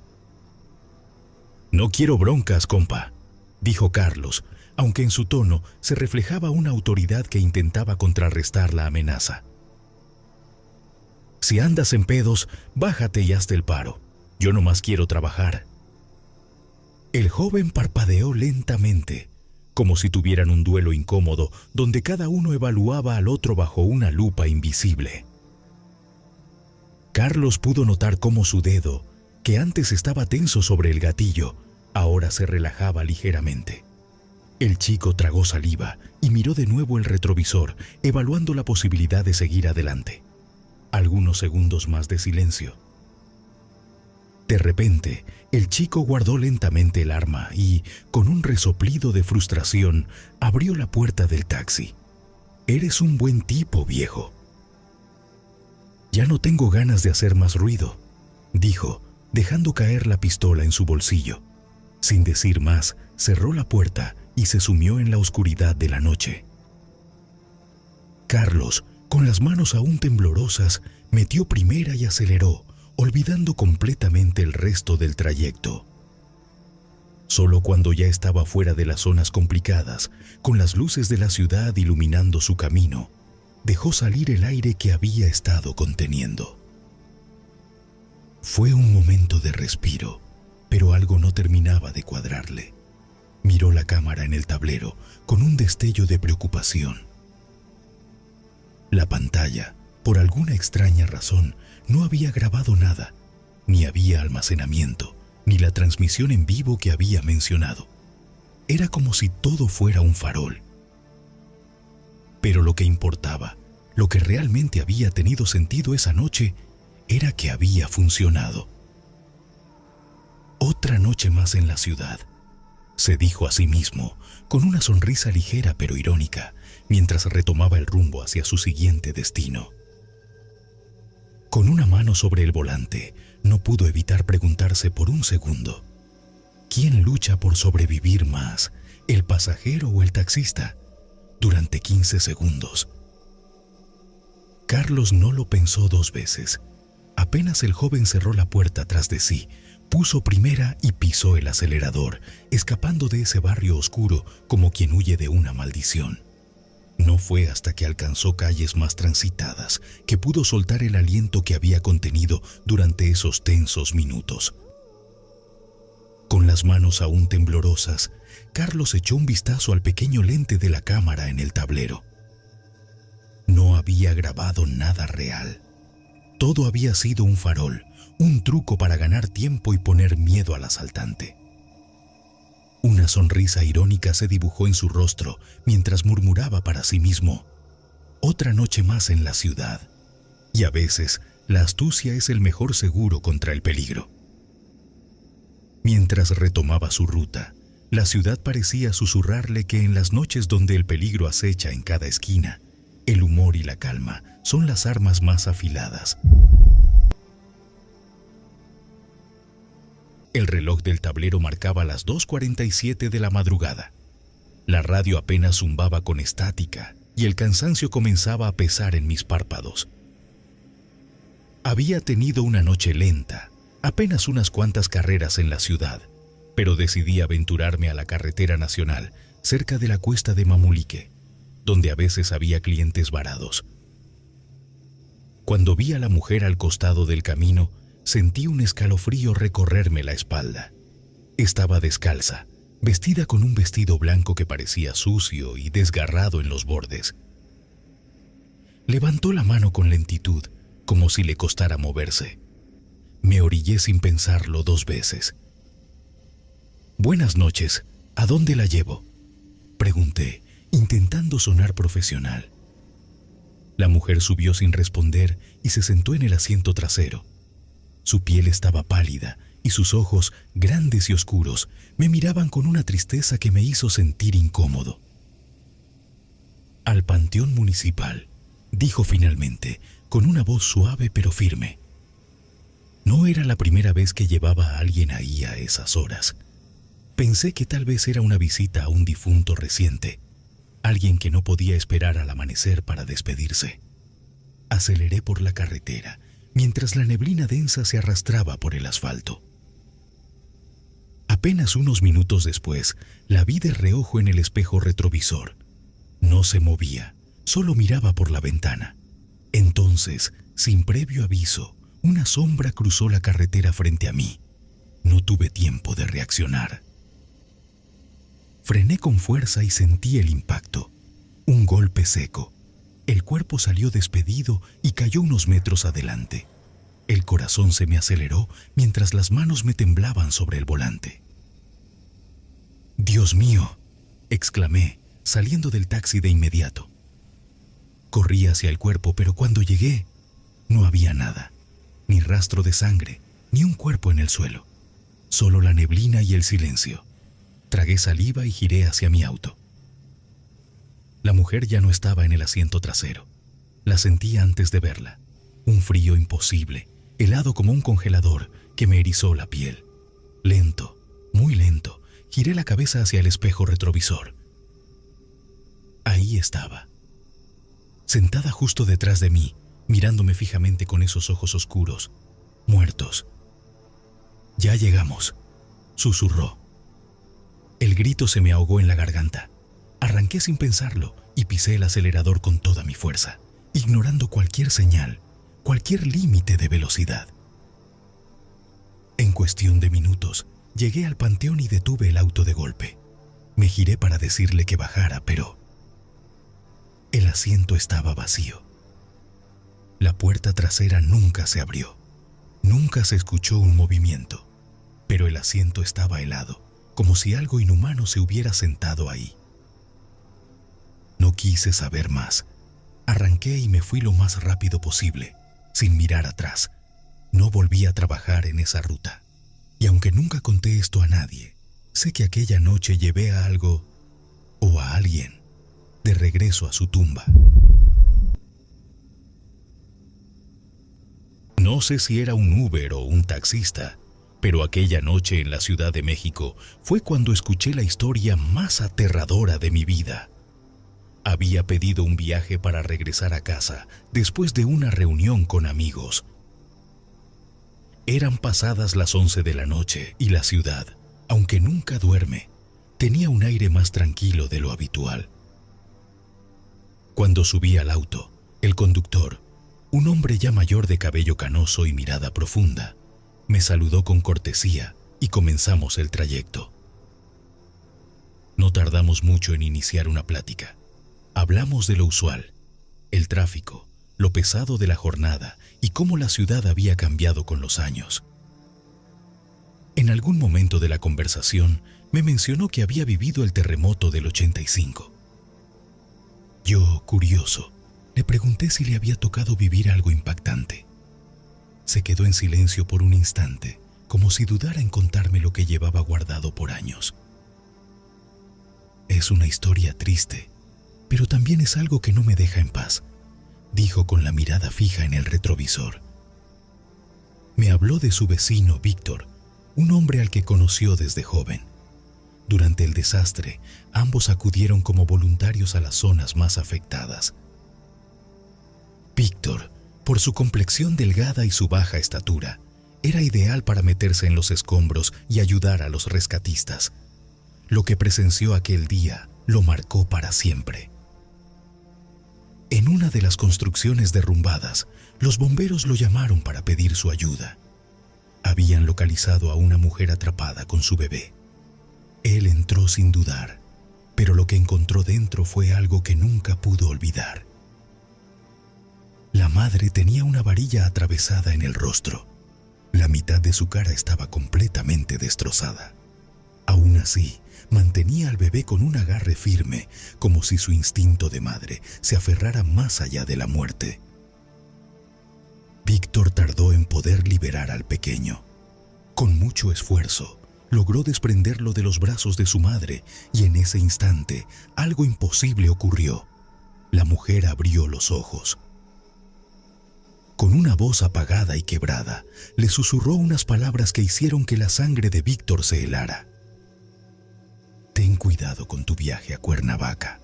«No quiero broncas, compa», dijo Carlos, aunque en su tono se reflejaba una autoridad que intentaba contrarrestar la amenaza. «Si andas en pedos, bájate y hazte el paro. Yo nomás quiero trabajar». El joven parpadeó lentamente, como si tuvieran un duelo incómodo donde cada uno evaluaba al otro bajo una lupa invisible. Carlos pudo notar cómo su dedo, que antes estaba tenso sobre el gatillo, ahora se relajaba ligeramente. El chico tragó saliva y miró de nuevo el retrovisor, evaluando la posibilidad de seguir adelante. Algunos segundos más de silencio. De repente, el chico guardó lentamente el arma y, con un resoplido de frustración, abrió la puerta del taxi. «Eres un buen tipo, viejo». «Ya no tengo ganas de hacer más ruido», dijo, dejando caer la pistola en su bolsillo. Sin decir más, cerró la puerta y se sumió en la oscuridad de la noche. Carlos, con las manos aún temblorosas, metió primera y aceleró, olvidando completamente el resto del trayecto. Solo cuando ya estaba fuera de las zonas complicadas, con las luces de la ciudad iluminando su camino, dejó salir el aire que había estado conteniendo. Fue un momento de respiro, pero algo no terminaba de cuadrarle. Miró la cámara en el tablero con un destello de preocupación. La pantalla, por alguna extraña razón, no había grabado nada, ni había almacenamiento, ni la transmisión en vivo que había mencionado. Era como si todo fuera un farol. Pero lo que importaba, lo que realmente había tenido sentido esa noche, era que había funcionado. «Otra noche más en la ciudad», se dijo a sí mismo, con una sonrisa ligera pero irónica, mientras retomaba el rumbo hacia su siguiente destino. Con una mano sobre el volante, no pudo evitar preguntarse por un segundo: ¿quién lucha por sobrevivir más, el pasajero o el taxista? Durante 15 segundos. Carlos no lo pensó dos veces. Apenas el joven cerró la puerta tras de sí, puso primera y pisó el acelerador, escapando de ese barrio oscuro como quien huye de una maldición. No fue hasta que alcanzó calles más transitadas que pudo soltar el aliento que había contenido durante esos tensos minutos. Con las manos aún temblorosas, Carlos echó un vistazo al pequeño lente de la cámara en el tablero. No había grabado nada real. Todo había sido un farol, un truco para ganar tiempo y poner miedo al asaltante. Una sonrisa irónica se dibujó en su rostro mientras murmuraba para sí mismo: «Otra noche más en la ciudad. Y a veces, la astucia es el mejor seguro contra el peligro». Mientras retomaba su ruta, la ciudad parecía susurrarle que en las noches donde el peligro acecha en cada esquina, el humor y la calma son las armas más afiladas. El reloj del tablero marcaba las 2:47 de la madrugada. La radio apenas zumbaba con estática y el cansancio comenzaba a pesar en mis párpados. Había tenido una noche lenta, apenas unas cuantas carreras en la ciudad, pero decidí aventurarme a la carretera nacional cerca de la cuesta de Mamulique, donde a veces había clientes varados. Cuando vi a la mujer al costado del camino, sentí un escalofrío recorrerme la espalda. Estaba descalza, vestida con un vestido blanco que parecía sucio y desgarrado en los bordes. Levantó la mano con lentitud, como si le costara moverse. Me orillé sin pensarlo 2 veces. «Buenas noches, ¿a dónde la llevo?», pregunté, intentando sonar profesional. La mujer subió sin responder y se sentó en el asiento trasero. Su piel estaba pálida y sus ojos, grandes y oscuros, me miraban con una tristeza que me hizo sentir incómodo. «Al Panteón Municipal», dijo finalmente, con una voz suave pero firme. No era la primera vez que llevaba a alguien ahí a esas horas. Pensé que tal vez era una visita a un difunto reciente, alguien que no podía esperar al amanecer para despedirse. Aceleré por la carretera, mientras la neblina densa se arrastraba por el asfalto. Apenas unos minutos después, la vi de reojo en el espejo retrovisor. No se movía, solo miraba por la ventana. Entonces, sin previo aviso, una sombra cruzó la carretera frente a mí. No tuve tiempo de reaccionar. Frené con fuerza y sentí el impacto. Un golpe seco. El cuerpo salió despedido y cayó unos metros adelante. El corazón se me aceleró mientras las manos me temblaban sobre el volante. «¡Dios mío!», exclamé, saliendo del taxi de inmediato. Corrí hacia el cuerpo, pero cuando llegué, no había nada. Ni rastro de sangre, ni un cuerpo en el suelo. Solo la neblina y el silencio. Tragué saliva y giré hacia mi auto. La mujer ya no estaba en el asiento trasero. La sentí antes de verla. Un frío imposible, helado como un congelador, que me erizó la piel. Lento, muy lento, giré la cabeza hacia el espejo retrovisor. Ahí estaba, sentada justo detrás de mí, mirándome fijamente con esos ojos oscuros, muertos. «Ya llegamos», susurró. El grito se me ahogó en la garganta. Arranqué sin pensarlo y pisé el acelerador con toda mi fuerza, ignorando cualquier señal, cualquier límite de velocidad. En cuestión de minutos, llegué al panteón y detuve el auto de golpe. Me giré para decirle que bajara, pero el asiento estaba vacío. La puerta trasera nunca se abrió. Nunca se escuchó un movimiento, pero el asiento estaba helado, como si algo inhumano se hubiera sentado ahí. No quise saber más. Arranqué y me fui lo más rápido posible, sin mirar atrás. No volví a trabajar en esa ruta. Y aunque nunca conté esto a nadie, sé que aquella noche llevé a algo, o a alguien, de regreso a su tumba. No sé si era un Uber o un taxista, pero aquella noche en la Ciudad de México fue cuando escuché la historia más aterradora de mi vida. Había pedido un viaje para regresar a casa después de una reunión con amigos. Eran pasadas las 11 de la noche y la ciudad, aunque nunca duerme, tenía un aire más tranquilo de lo habitual. Cuando subí al auto, el conductor, un hombre ya mayor de cabello canoso y mirada profunda, me saludó con cortesía y comenzamos el trayecto. No tardamos mucho en iniciar una plática. Hablamos de lo usual, el tráfico, lo pesado de la jornada y cómo la ciudad había cambiado con los años. En algún momento de la conversación me mencionó que había vivido el terremoto del 85. Yo, curioso, le pregunté si le había tocado vivir algo impactante. Se quedó en silencio por un instante, como si dudara en contarme lo que llevaba guardado por años. «Es una historia triste, pero también es algo que no me deja en paz», dijo con la mirada fija en el retrovisor. Me habló de su vecino Víctor, un hombre al que conoció desde joven. Durante el desastre, ambos acudieron como voluntarios a las zonas más afectadas. Víctor, por su complexión delgada y su baja estatura, era ideal para meterse en los escombros y ayudar a los rescatistas. Lo que presenció aquel día lo marcó para siempre. En una de las construcciones derrumbadas, los bomberos lo llamaron para pedir su ayuda. Habían localizado a una mujer atrapada con su bebé. Él entró sin dudar, pero lo que encontró dentro fue algo que nunca pudo olvidar. La madre tenía una varilla atravesada en el rostro. La mitad de su cara estaba completamente destrozada. Aún así, mantenía al bebé con un agarre firme, como si su instinto de madre se aferrara más allá de la muerte. Víctor tardó en poder liberar al pequeño. Con mucho esfuerzo, logró desprenderlo de los brazos de su madre y en ese instante algo imposible ocurrió. La mujer abrió los ojos. Con una voz apagada y quebrada, le susurró unas palabras que hicieron que la sangre de Víctor se helara. «Ten cuidado con tu viaje a Cuernavaca».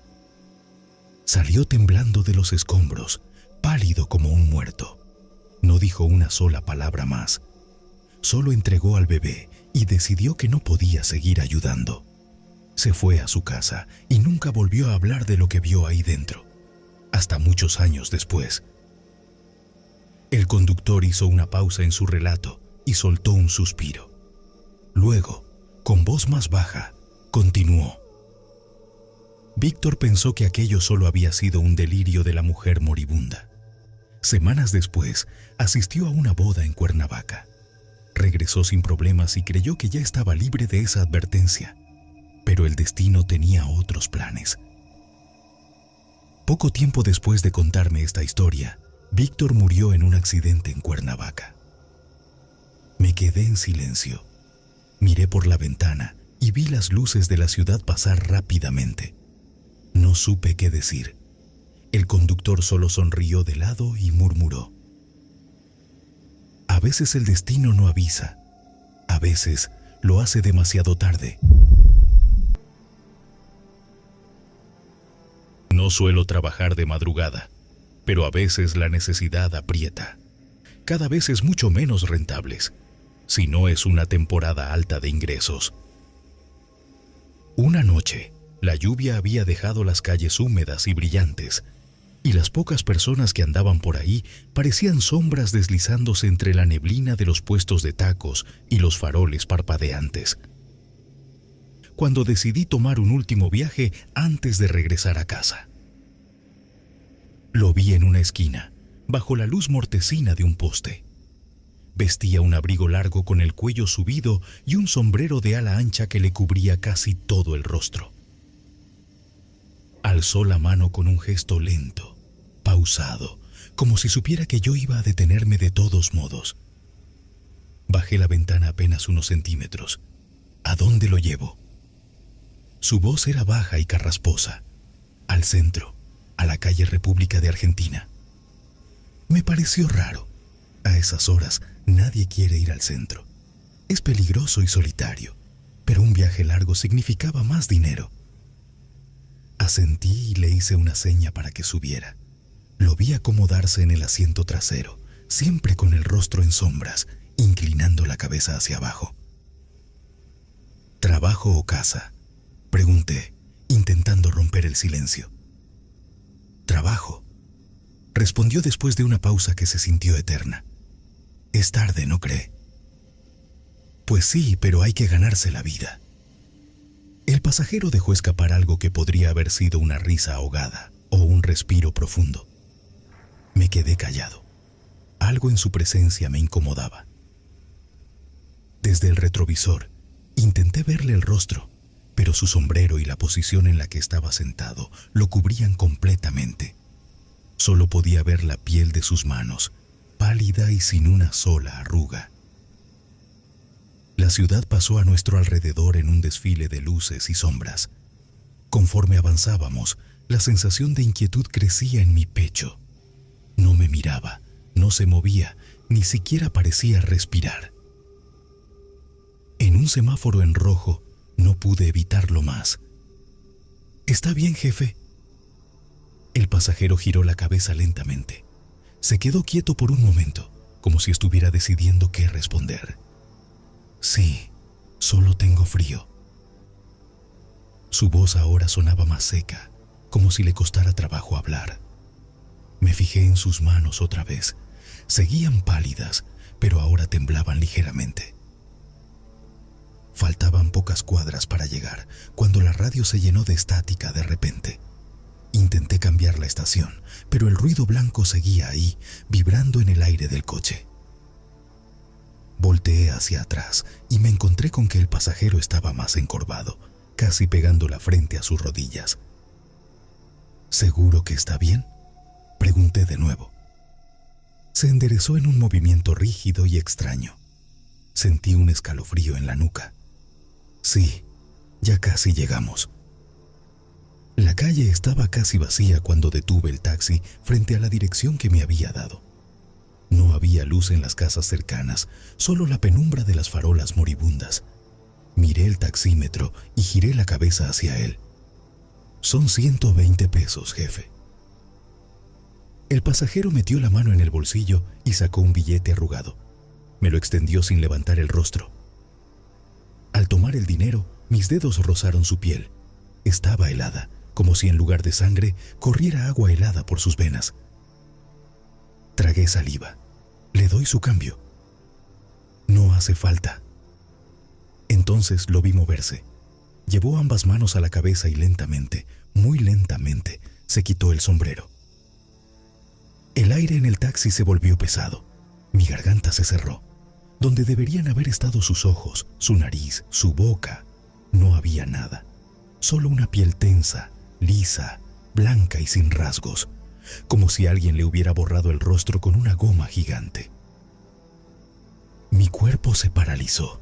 Salió temblando de los escombros, pálido como un muerto. No dijo una sola palabra más. Solo entregó al bebé y decidió que no podía seguir ayudando. Se fue a su casa y nunca volvió a hablar de lo que vio ahí dentro, hasta muchos años después. El conductor hizo una pausa en su relato y soltó un suspiro. Luego, con voz más baja, continuó. Víctor pensó que aquello solo había sido un delirio de la mujer moribunda. Semanas después, asistió a una boda en Cuernavaca. Regresó sin problemas y creyó que ya estaba libre de esa advertencia, pero el destino tenía otros planes. Poco tiempo después de contarme esta historia, Víctor murió en un accidente en Cuernavaca. Me quedé en silencio. Miré por la ventana y vi las luces de la ciudad pasar rápidamente. No supe qué decir. El conductor solo sonrió de lado y murmuró: a veces el destino no avisa. A veces lo hace demasiado tarde. No suelo trabajar de madrugada, pero a veces la necesidad aprieta. Cada vez es mucho menos rentables, si no es una temporada alta de ingresos. Una noche, la lluvia había dejado las calles húmedas y brillantes, y las pocas personas que andaban por ahí parecían sombras deslizándose entre la neblina de los puestos de tacos y los faroles parpadeantes. Cuando decidí tomar un último viaje antes de regresar a casa. Lo vi en una esquina, bajo la luz mortecina de un poste. Vestía un abrigo largo con el cuello subido y un sombrero de ala ancha que le cubría casi todo el rostro. Alzó la mano con un gesto lento, pausado, como si supiera que yo iba a detenerme de todos modos. Bajé la ventana apenas unos centímetros. ¿A dónde lo llevo? Su voz era baja y carrasposa. Al centro, a la calle República de Argentina. Me pareció raro. A esas horas nadie quiere ir al centro. Es peligroso y solitario, pero un viaje largo significaba más dinero. Asentí y le hice una seña para que subiera. Lo vi acomodarse en el asiento trasero, siempre con el rostro en sombras, inclinando la cabeza hacia abajo. ¿Trabajo o casa?, pregunté, intentando romper el silencio. Trabajo, respondió después de una pausa que se sintió eterna. Es tarde, ¿no cree? Pues sí, pero hay que ganarse la vida. El pasajero dejó escapar algo que podría haber sido una risa ahogada o un respiro profundo. Me quedé callado. Algo en su presencia me incomodaba. Desde el retrovisor, intenté verle el rostro, pero su sombrero y la posición en la que estaba sentado lo cubrían completamente. Solo podía ver la piel de sus manos, pálida y sin una sola arruga. La ciudad pasó a nuestro alrededor en un desfile de luces y sombras. Conforme avanzábamos, la sensación de inquietud crecía en mi pecho. No me miraba, no se movía, ni siquiera parecía respirar. En un semáforo en rojo, no pude evitarlo más. ¿Está bien, jefe? El pasajero giró la cabeza lentamente. Se quedó quieto por un momento, como si estuviera decidiendo qué responder. Sí, solo tengo frío. Su voz ahora sonaba más seca, como si le costara trabajo hablar. Me fijé en sus manos otra vez. Seguían pálidas, pero ahora temblaban ligeramente. Faltaban pocas cuadras para llegar, cuando la radio se llenó de estática de repente. Intenté cambiar la estación, pero el ruido blanco seguía ahí, vibrando en el aire del coche. Volteé hacia atrás y me encontré con que el pasajero estaba más encorvado, casi pegando la frente a sus rodillas. ¿Seguro que está bien?, pregunté de nuevo. Se enderezó en un movimiento rígido y extraño. Sentí un escalofrío en la nuca. Sí, ya casi llegamos. La calle estaba casi vacía cuando detuve el taxi frente a la dirección que me había dado. No había luz en las casas cercanas, solo la penumbra de las farolas moribundas. Miré el taxímetro y giré la cabeza hacia él. Son 120 pesos, jefe. El pasajero metió la mano en el bolsillo y sacó un billete arrugado. Me lo extendió sin levantar el rostro. Al tomar el dinero, mis dedos rozaron su piel. Estaba helada, como si en lugar de sangre corriera agua helada por sus venas. Tragué saliva. Le doy su cambio. No hace falta. Entonces lo vi moverse. Llevó ambas manos a la cabeza y lentamente, muy lentamente, se quitó el sombrero. El aire en el taxi se volvió pesado. Mi garganta se cerró. Donde deberían haber estado sus ojos, su nariz, su boca, no había nada. Solo una piel tensa, lisa, blanca y sin rasgos, como si alguien le hubiera borrado el rostro con una goma gigante. Mi cuerpo se paralizó.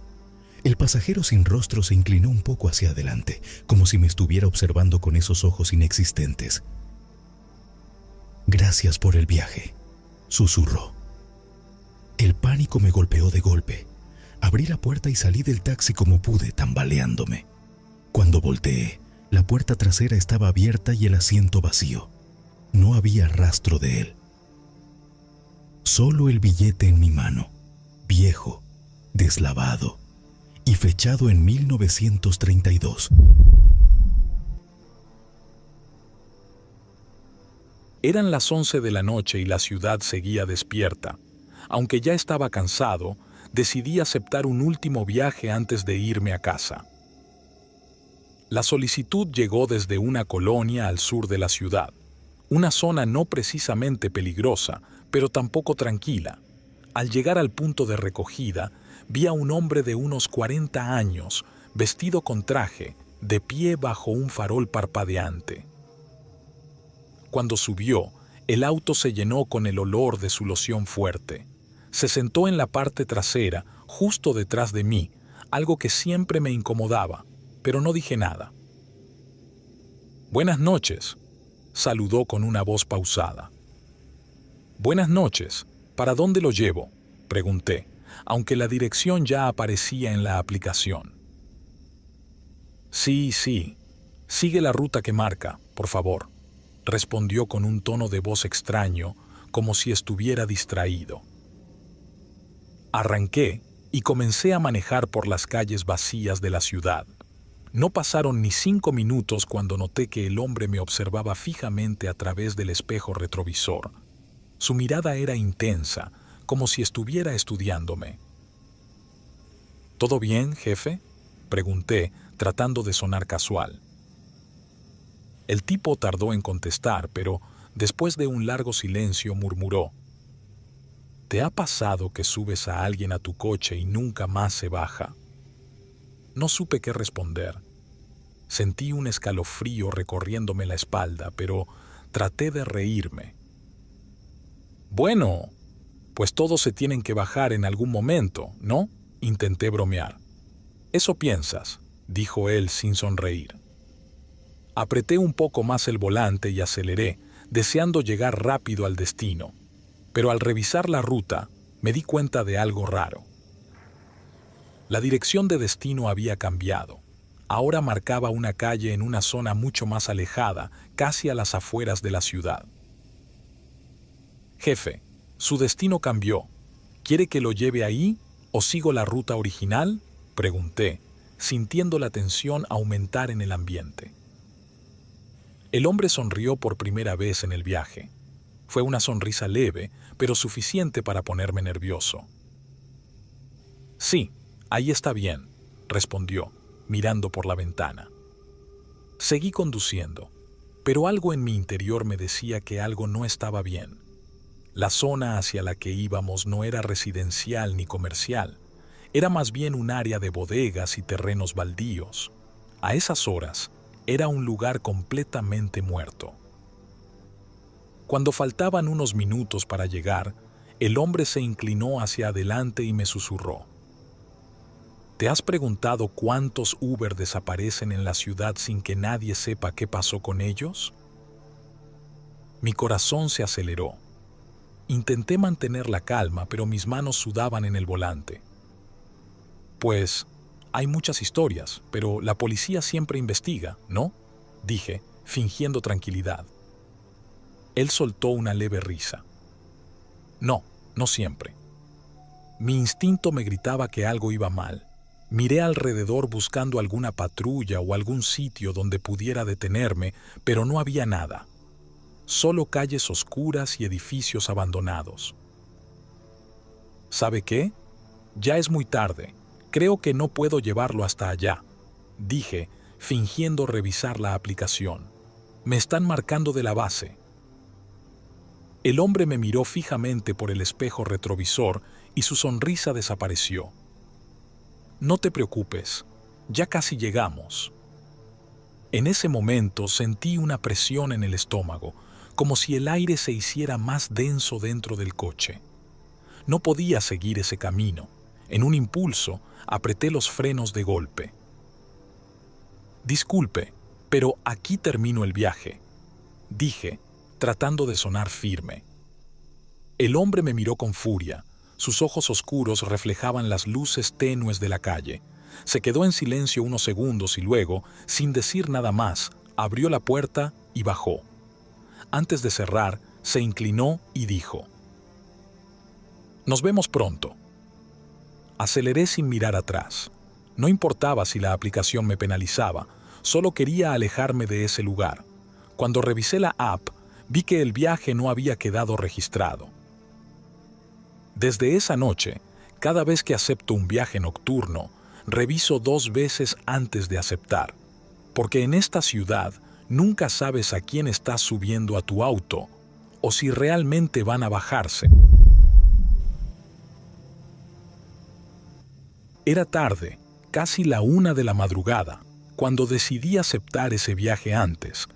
El pasajero sin rostro se inclinó un poco hacia adelante, como si me estuviera observando con esos ojos inexistentes. «Gracias por el viaje», susurró. El pánico me golpeó de golpe. Abrí la puerta y salí del taxi como pude, tambaleándome. Cuando volteé, la puerta trasera estaba abierta y el asiento vacío. No había rastro de él. Solo el billete en mi mano, viejo, deslavado y fechado en 1932. Eran las 11 de la noche y la ciudad seguía despierta. Aunque ya estaba cansado, decidí aceptar un último viaje antes de irme a casa. La solicitud llegó desde una colonia al sur de la ciudad, una zona no precisamente peligrosa, pero tampoco tranquila. Al llegar al punto de recogida, vi a un hombre de unos 40 años, vestido con traje, de pie bajo un farol parpadeante. Cuando subió, el auto se llenó con el olor de su loción fuerte. Se sentó en la parte trasera, justo detrás de mí, algo que siempre me incomodaba, pero no dije nada. «Buenas noches», saludó con una voz pausada. «Buenas noches, ¿para dónde lo llevo?», pregunté, aunque la dirección ya aparecía en la aplicación. «Sí, sigue la ruta que marca, por favor», respondió con un tono de voz extraño, como si estuviera distraído. Arranqué y comencé a manejar por las calles vacías de la ciudad. No pasaron ni 5 minutos cuando noté que el hombre me observaba fijamente a través del espejo retrovisor. Su mirada era intensa, como si estuviera estudiándome. «¿Todo bien, jefe?», pregunté, tratando de sonar casual. El tipo tardó en contestar, pero después de un largo silencio murmuró: «¿Te ha pasado que subes a alguien a tu coche y nunca más se baja?». No supe qué responder. Sentí un escalofrío recorriéndome la espalda, pero traté de reírme. «Bueno, pues todos se tienen que bajar en algún momento, ¿no?», intenté bromear. «Eso piensas», dijo él sin sonreír. Apreté un poco más el volante y aceleré, deseando llegar rápido al destino. Pero al revisar la ruta, me di cuenta de algo raro. La dirección de destino había cambiado. Ahora marcaba una calle en una zona mucho más alejada, casi a las afueras de la ciudad. «Jefe, su destino cambió. ¿Quiere que lo lleve ahí o sigo la ruta original?», pregunté, sintiendo la tensión aumentar en el ambiente. El hombre sonrió por primera vez en el viaje. Fue una sonrisa leve, pero suficiente para ponerme nervioso. «Sí, ahí está bien», respondió, mirando por la ventana. Seguí conduciendo, pero algo en mi interior me decía que algo no estaba bien. La zona hacia la que íbamos no era residencial ni comercial, era más bien un área de bodegas y terrenos baldíos. A esas horas, era un lugar completamente muerto. Cuando faltaban unos minutos para llegar, el hombre se inclinó hacia adelante y me susurró: «¿Te has preguntado cuántos Uber desaparecen en la ciudad sin que nadie sepa qué pasó con ellos?». Mi corazón se aceleró. Intenté mantener la calma, pero mis manos sudaban en el volante. «Pues, hay muchas historias, pero la policía siempre investiga, ¿no?», dije, fingiendo tranquilidad. Él soltó una leve risa. No, no siempre. Mi instinto me gritaba que algo iba mal. Miré alrededor buscando alguna patrulla o algún sitio donde pudiera detenerme, pero no había nada. Solo calles oscuras y edificios abandonados. ¿Sabe qué? Ya es muy tarde. Creo que no puedo llevarlo hasta allá, dije, fingiendo revisar la aplicación. Me están marcando de la base. El hombre me miró fijamente por el espejo retrovisor y su sonrisa desapareció. No te preocupes, ya casi llegamos. En ese momento sentí una presión en el estómago, como si el aire se hiciera más denso dentro del coche. No podía seguir ese camino. En un impulso, apreté los frenos de golpe. Disculpe, pero aquí termino el viaje, dije, tratando de sonar firme. El hombre me miró con furia. Sus ojos oscuros reflejaban las luces tenues de la calle. Se quedó en silencio unos segundos y luego, sin decir nada más, abrió la puerta y bajó. Antes de cerrar, se inclinó y dijo: «Nos vemos pronto». Aceleré sin mirar atrás. No importaba si la aplicación me penalizaba, solo quería alejarme de ese lugar. Cuando revisé la app, vi que el viaje no había quedado registrado. Desde esa noche, cada vez que acepto un viaje nocturno, reviso 2 veces antes de aceptar, porque en esta ciudad nunca sabes a quién estás subiendo a tu auto o si realmente van a bajarse. Era tarde, casi la 1 de la madrugada, cuando decidí aceptar ese viaje antes.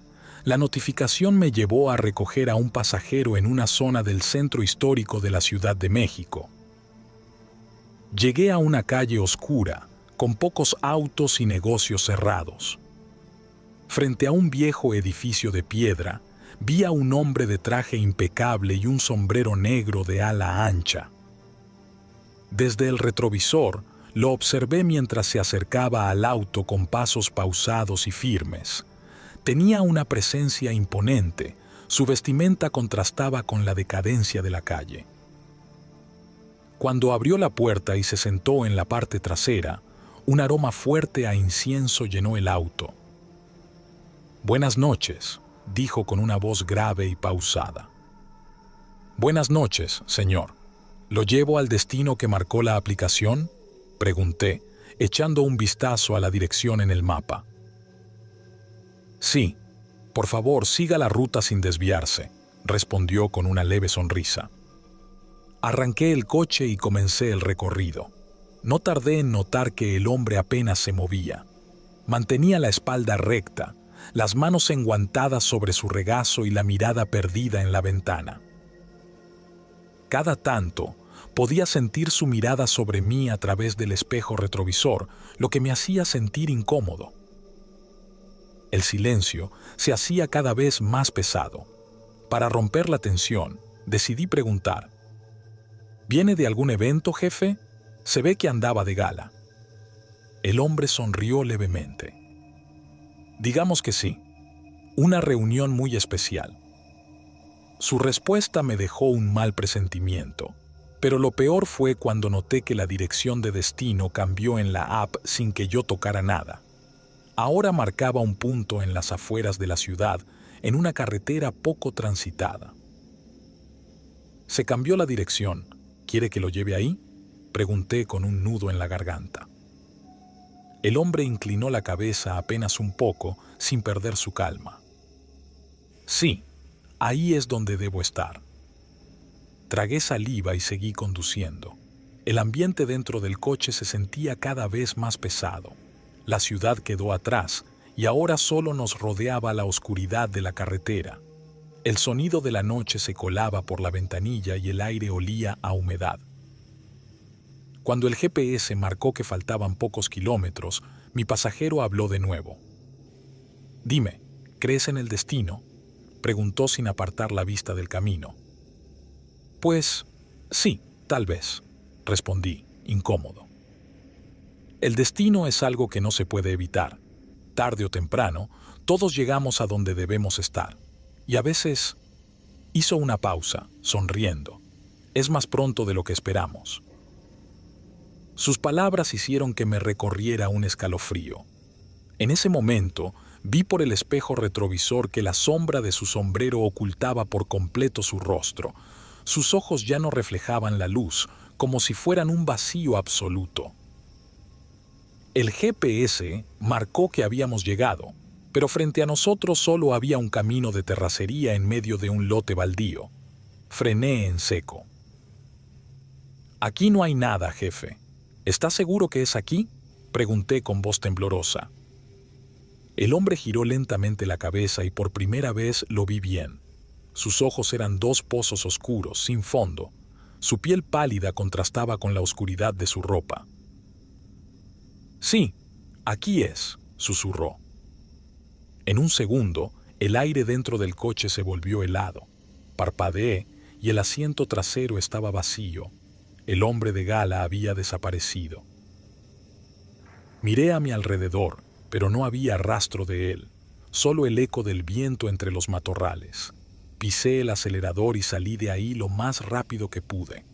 La notificación me llevó a recoger a un pasajero en una zona del centro histórico de la Ciudad de México. Llegué a una calle oscura, con pocos autos y negocios cerrados. Frente a un viejo edificio de piedra, vi a un hombre de traje impecable y un sombrero negro de ala ancha. Desde el retrovisor, lo observé mientras se acercaba al auto con pasos pausados y firmes. Tenía una presencia imponente, su vestimenta contrastaba con la decadencia de la calle. Cuando abrió la puerta y se sentó en la parte trasera, un aroma fuerte a incienso llenó el auto. «Buenas noches», dijo con una voz grave y pausada. «Buenas noches, señor. ¿Lo llevo al destino que marcó la aplicación?», pregunté, echando un vistazo a la dirección en el mapa. «Sí, por favor, siga la ruta sin desviarse», respondió con una leve sonrisa. Arranqué el coche y comencé el recorrido. No tardé en notar que el hombre apenas se movía. Mantenía la espalda recta, las manos enguantadas sobre su regazo y la mirada perdida en la ventana. Cada tanto, podía sentir su mirada sobre mí a través del espejo retrovisor, lo que me hacía sentir incómodo. El silencio se hacía cada vez más pesado. Para romper la tensión, decidí preguntar: «¿Viene de algún evento, jefe? Se ve que andaba de gala». El hombre sonrió levemente. «Digamos que sí. Una reunión muy especial». Su respuesta me dejó un mal presentimiento, pero lo peor fue cuando noté que la dirección de destino cambió en la app sin que yo tocara nada. Ahora marcaba un punto en las afueras de la ciudad, en una carretera poco transitada. «Se cambió la dirección. ¿Quiere que lo lleve ahí?», pregunté con un nudo en la garganta. El hombre inclinó la cabeza apenas un poco, sin perder su calma. «Sí, ahí es donde debo estar». Tragué saliva y seguí conduciendo. El ambiente dentro del coche se sentía cada vez más pesado. La ciudad quedó atrás y ahora solo nos rodeaba la oscuridad de la carretera. El sonido de la noche se colaba por la ventanilla y el aire olía a humedad. Cuando el GPS marcó que faltaban pocos kilómetros, mi pasajero habló de nuevo. «Dime, ¿crees en el destino?», preguntó sin apartar la vista del camino. «Pues, sí, tal vez», respondí, incómodo. El destino es algo que no se puede evitar. Tarde o temprano, todos llegamos a donde debemos estar. Y a veces, Hizo una pausa, sonriendo. Es más pronto de lo que esperamos. Sus palabras hicieron que me recorriera un escalofrío. En ese momento, vi por el espejo retrovisor que la sombra de su sombrero ocultaba por completo su rostro. Sus ojos ya no reflejaban la luz, como si fueran un vacío absoluto. El GPS marcó que habíamos llegado, pero frente a nosotros solo había un camino de terracería en medio de un lote baldío. Frené en seco. «Aquí no hay nada, jefe. ¿Estás seguro que es aquí?», pregunté con voz temblorosa. El hombre giró lentamente la cabeza y por primera vez lo vi bien. Sus ojos eran dos pozos oscuros, sin fondo. Su piel pálida contrastaba con la oscuridad de su ropa. «Sí, aquí es», susurró. En un segundo, el aire dentro del coche se volvió helado. Parpadeé y el asiento trasero estaba vacío. El hombre de gala había desaparecido. Miré a mi alrededor, pero no había rastro de él, solo el eco del viento entre los matorrales. Pisé el acelerador y salí de ahí lo más rápido que pude.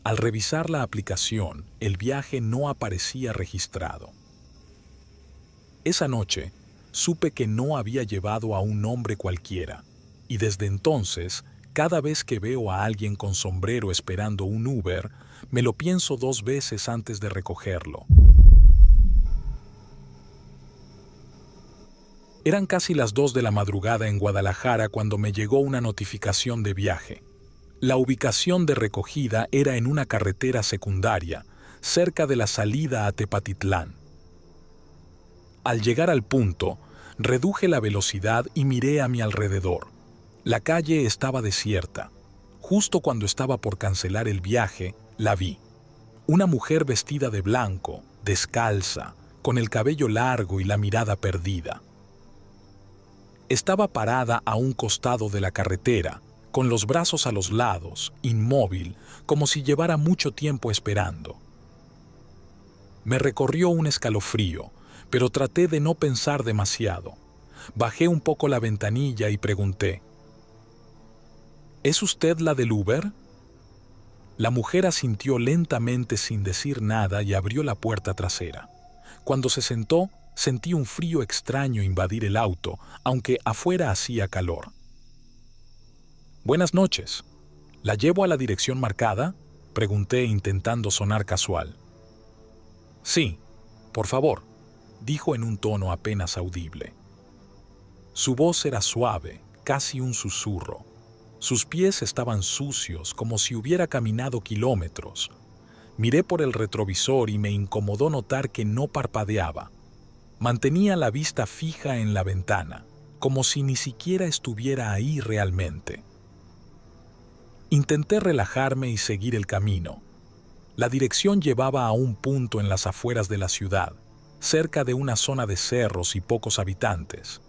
Al revisar la aplicación, el viaje no aparecía registrado. Esa noche, supe que no había llevado a un hombre cualquiera, y desde entonces, cada vez que veo a alguien con sombrero esperando un Uber, me lo pienso 2 veces antes de recogerlo. Eran casi las 2 de la madrugada en Guadalajara cuando me llegó una notificación de viaje. La ubicación de recogida era en una carretera secundaria, cerca de la salida a Tepatitlán. Al llegar al punto, reduje la velocidad y miré a mi alrededor. La calle estaba desierta. Justo cuando estaba por cancelar el viaje, la vi. Una mujer vestida de blanco, descalza, con el cabello largo y la mirada perdida. Estaba parada a un costado de la carretera, con los brazos a los lados, inmóvil, como si llevara mucho tiempo esperando. Me recorrió un escalofrío, pero traté de no pensar demasiado. Bajé un poco la ventanilla y pregunté: ¿Es usted la del Uber? La mujer asintió lentamente sin decir nada y abrió la puerta trasera. Cuando se sentó, sentí un frío extraño invadir el auto, aunque afuera hacía calor. «Buenas noches. ¿La llevo a la dirección marcada?», pregunté intentando sonar casual. «Sí, por favor», dijo en un tono apenas audible. Su voz era suave, casi un susurro. Sus pies estaban sucios, como si hubiera caminado kilómetros. Miré por el retrovisor y me incomodó notar que no parpadeaba. Mantenía la vista fija en la ventana, como si ni siquiera estuviera ahí realmente. Intenté relajarme y seguir el camino. La dirección llevaba a un punto en las afueras de la ciudad, cerca de una zona de cerros y pocos habitantes.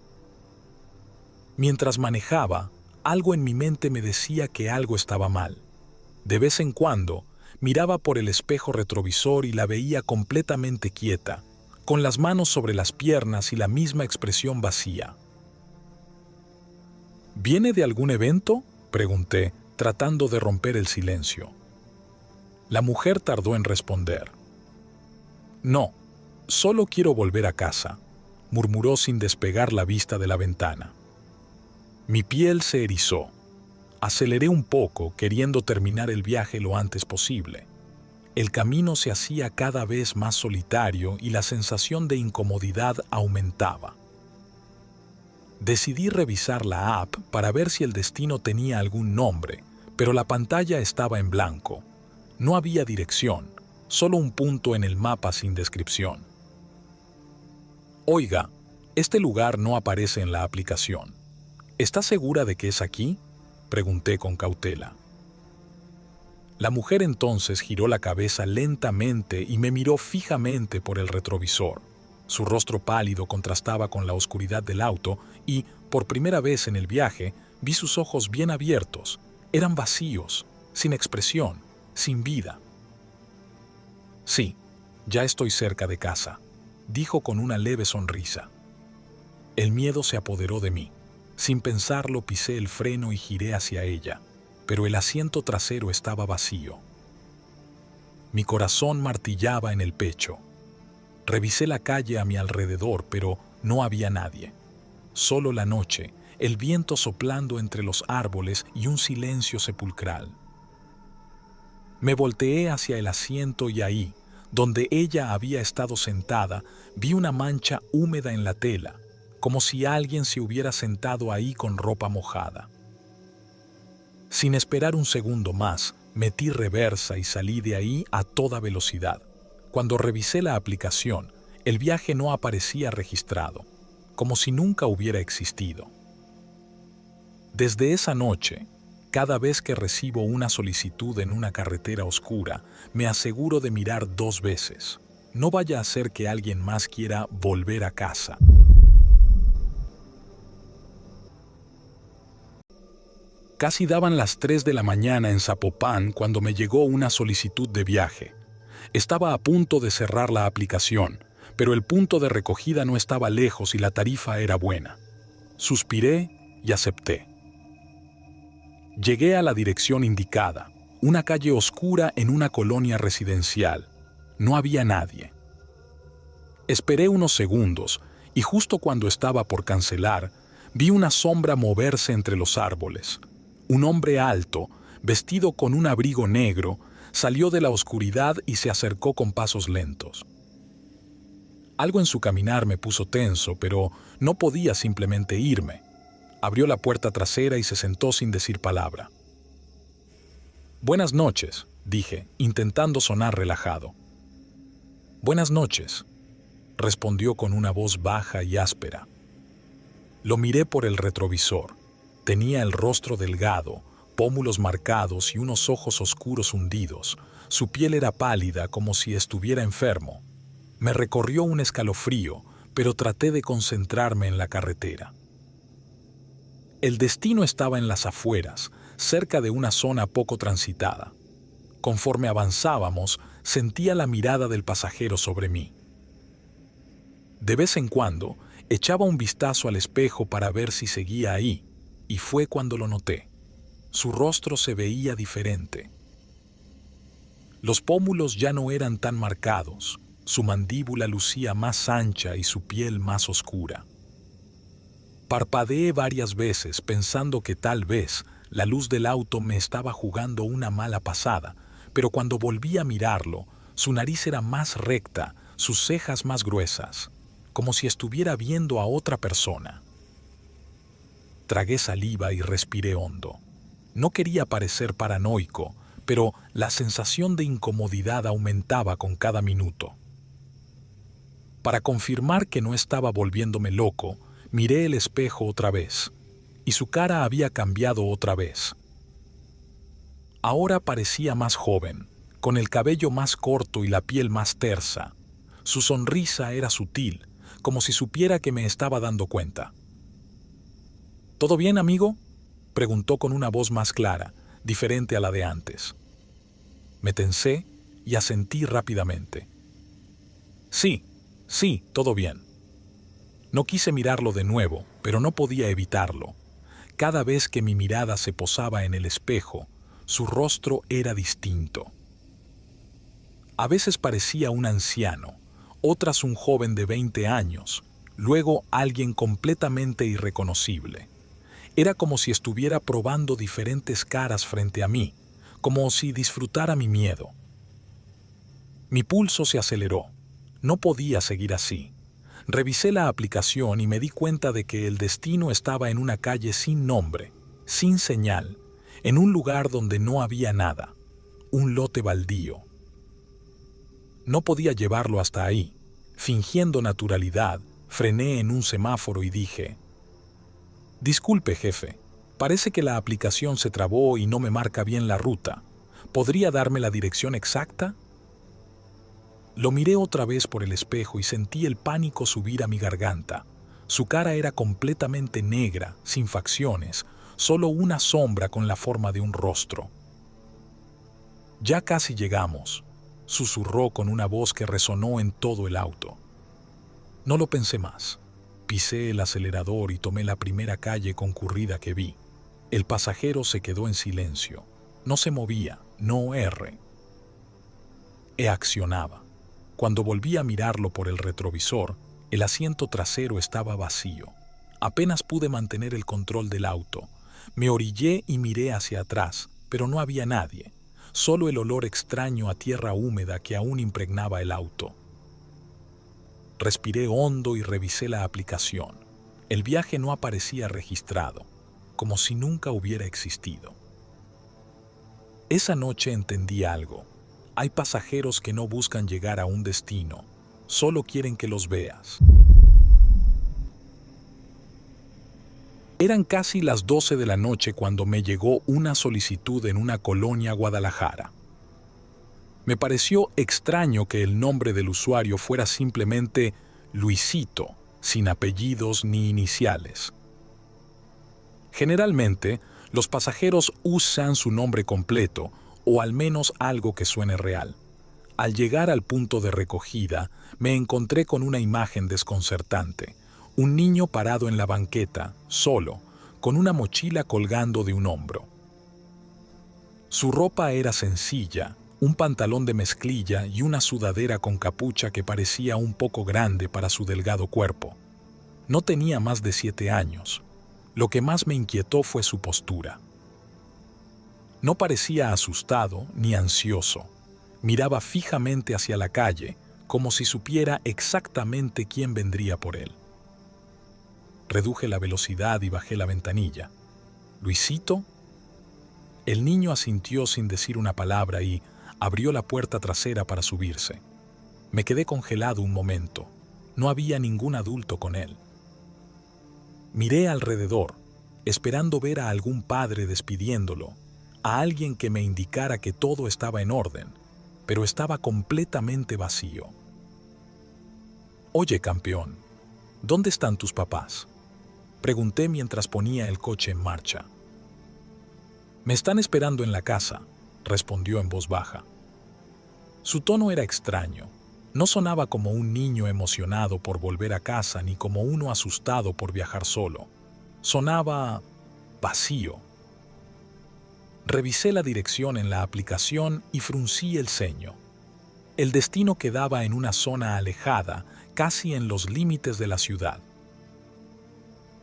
Mientras manejaba, algo en mi mente me decía que algo estaba mal. De vez en cuando, miraba por el espejo retrovisor y la veía completamente quieta, con las manos sobre las piernas y la misma expresión vacía. ¿Viene de algún evento?, pregunté, tratando de romper el silencio. La mujer tardó en responder. «No, solo quiero volver a casa», murmuró sin despegar la vista de la ventana. Mi piel se erizó. Aceleré un poco, queriendo terminar el viaje lo antes posible. El camino se hacía cada vez más solitario y la sensación de incomodidad aumentaba. Decidí revisar la app para ver si el destino tenía algún nombre, pero la pantalla estaba en blanco. No había dirección, solo un punto en el mapa sin descripción. «Oiga, este lugar no aparece en la aplicación. ¿Está segura de que es aquí?», pregunté con cautela. La mujer entonces giró la cabeza lentamente y me miró fijamente por el retrovisor. Su rostro pálido contrastaba con la oscuridad del auto y, por primera vez en el viaje, vi sus ojos bien abiertos. Eran vacíos, sin expresión, sin vida. «Sí, ya estoy cerca de casa», dijo con una leve sonrisa. El miedo se apoderó de mí. Sin pensarlo, pisé el freno y giré hacia ella, pero el asiento trasero estaba vacío. Mi corazón martillaba en el pecho. Revisé la calle a mi alrededor, pero no había nadie. Solo la noche, el viento soplando entre los árboles y un silencio sepulcral. Me volteé hacia el asiento y ahí, donde ella había estado sentada, vi una mancha húmeda en la tela, como si alguien se hubiera sentado ahí con ropa mojada. Sin esperar un segundo más, metí reversa y salí de ahí a toda velocidad. Cuando revisé la aplicación, el viaje no aparecía registrado, como si nunca hubiera existido. Desde esa noche, cada vez que recibo una solicitud en una carretera oscura, me aseguro de mirar 2 veces. No vaya a ser que alguien más quiera volver a casa. Casi daban las 3 de la mañana en Zapopan cuando me llegó una solicitud de viaje. Estaba a punto de cerrar la aplicación, pero el punto de recogida no estaba lejos y la tarifa era buena. Suspiré y acepté. Llegué a la dirección indicada, una calle oscura en una colonia residencial. No había nadie. Esperé unos segundos y justo cuando estaba por cancelar, vi una sombra moverse entre los árboles. Un hombre alto, vestido con un abrigo negro, salió de la oscuridad y se acercó con pasos lentos. Algo en su caminar me puso tenso, pero no podía simplemente irme. Abrió la puerta trasera y se sentó sin decir palabra. «Buenas noches», dije, intentando sonar relajado. «Buenas noches», respondió con una voz baja y áspera. Lo miré por el retrovisor. Tenía el rostro delgado, pómulos marcados y unos ojos oscuros hundidos. Su piel era pálida como si estuviera enfermo. Me recorrió un escalofrío, pero traté de concentrarme en la carretera. El destino estaba en las afueras, cerca de una zona poco transitada. Conforme avanzábamos, sentía la mirada del pasajero sobre mí. De vez en cuando, echaba un vistazo al espejo para ver si seguía ahí, y fue cuando lo noté. Su rostro se veía diferente. Los pómulos ya no eran tan marcados, su mandíbula lucía más ancha y su piel más oscura. Parpadeé varias veces pensando que tal vez la luz del auto me estaba jugando una mala pasada, pero cuando volví a mirarlo, su nariz era más recta, sus cejas más gruesas, como si estuviera viendo a otra persona. Tragué saliva y respiré hondo. No quería parecer paranoico, pero la sensación de incomodidad aumentaba con cada minuto. Para confirmar que no estaba volviéndome loco, miré el espejo otra vez, y su cara había cambiado otra vez. Ahora parecía más joven, con el cabello más corto y la piel más tersa. Su sonrisa era sutil, como si supiera que me estaba dando cuenta. ¿Todo bien, amigo?, preguntó con una voz más clara, diferente a la de antes. Me tensé y asentí rápidamente. Sí, todo bien. No quise mirarlo de nuevo, pero no podía evitarlo. Cada vez que mi mirada se posaba en el espejo, su rostro era distinto. A veces parecía un anciano, otras un joven de 20 años, luego alguien completamente irreconocible. Era como si estuviera probando diferentes caras frente a mí, como si disfrutara mi miedo. Mi pulso se aceleró. No podía seguir así. Revisé la aplicación y me di cuenta de que el destino estaba en una calle sin nombre, sin señal, en un lugar donde no había nada, un lote baldío. No podía llevarlo hasta ahí. Fingiendo naturalidad, frené en un semáforo y dije: «Disculpe, jefe, parece que la aplicación se trabó y no me marca bien la ruta. ¿Podría darme la dirección exacta?». Lo miré otra vez por el espejo y sentí el pánico subir a mi garganta. Su cara era completamente negra, sin facciones, solo una sombra con la forma de un rostro. «Ya casi llegamos», susurró con una voz que resonó en todo el auto. No lo pensé más. Pisé el acelerador y tomé la primera calle concurrida que vi. El pasajero se quedó en silencio. No se movía, no R. Accionaba. Cuando volví a mirarlo por el retrovisor, el asiento trasero estaba vacío. Apenas pude mantener el control del auto. Me orillé y miré hacia atrás, pero no había nadie. Solo el olor extraño a tierra húmeda que aún impregnaba el auto. Respiré hondo y revisé la aplicación. El viaje no aparecía registrado, como si nunca hubiera existido. Esa noche entendí algo. Hay pasajeros que no buscan llegar a un destino, solo quieren que los veas. Eran casi las 12 de la noche cuando me llegó una solicitud en una colonia Guadalajara. Me pareció extraño que el nombre del usuario fuera simplemente Luisito, sin apellidos ni iniciales. Generalmente, los pasajeros usan su nombre completo o al menos algo que suene real. Al llegar al punto de recogida, me encontré con una imagen desconcertante. Un niño parado en la banqueta, solo, con una mochila colgando de un hombro. Su ropa era sencilla, un pantalón de mezclilla y una sudadera con capucha que parecía un poco grande para su delgado cuerpo. No tenía más de 7 años. Lo que más me inquietó fue su postura. No parecía asustado ni ansioso. Miraba fijamente hacia la calle, como si supiera exactamente quién vendría por él. Reduje la velocidad y bajé la ventanilla. ¿Luisito? El niño asintió sin decir una palabra y abrió la puerta trasera para subirse. Me quedé congelado un momento. No había ningún adulto con él. Miré alrededor, esperando ver a algún padre despidiéndolo, a alguien que me indicara que todo estaba en orden, pero estaba completamente vacío. «Oye, campeón, ¿dónde están tus papás?», pregunté mientras ponía el coche en marcha. «Me están esperando en la casa», respondió en voz baja. Su tono era extraño. No sonaba como un niño emocionado por volver a casa ni como uno asustado por viajar solo. Sonaba vacío. Revisé la dirección en la aplicación y fruncí el ceño. El destino quedaba en una zona alejada, casi en los límites de la ciudad.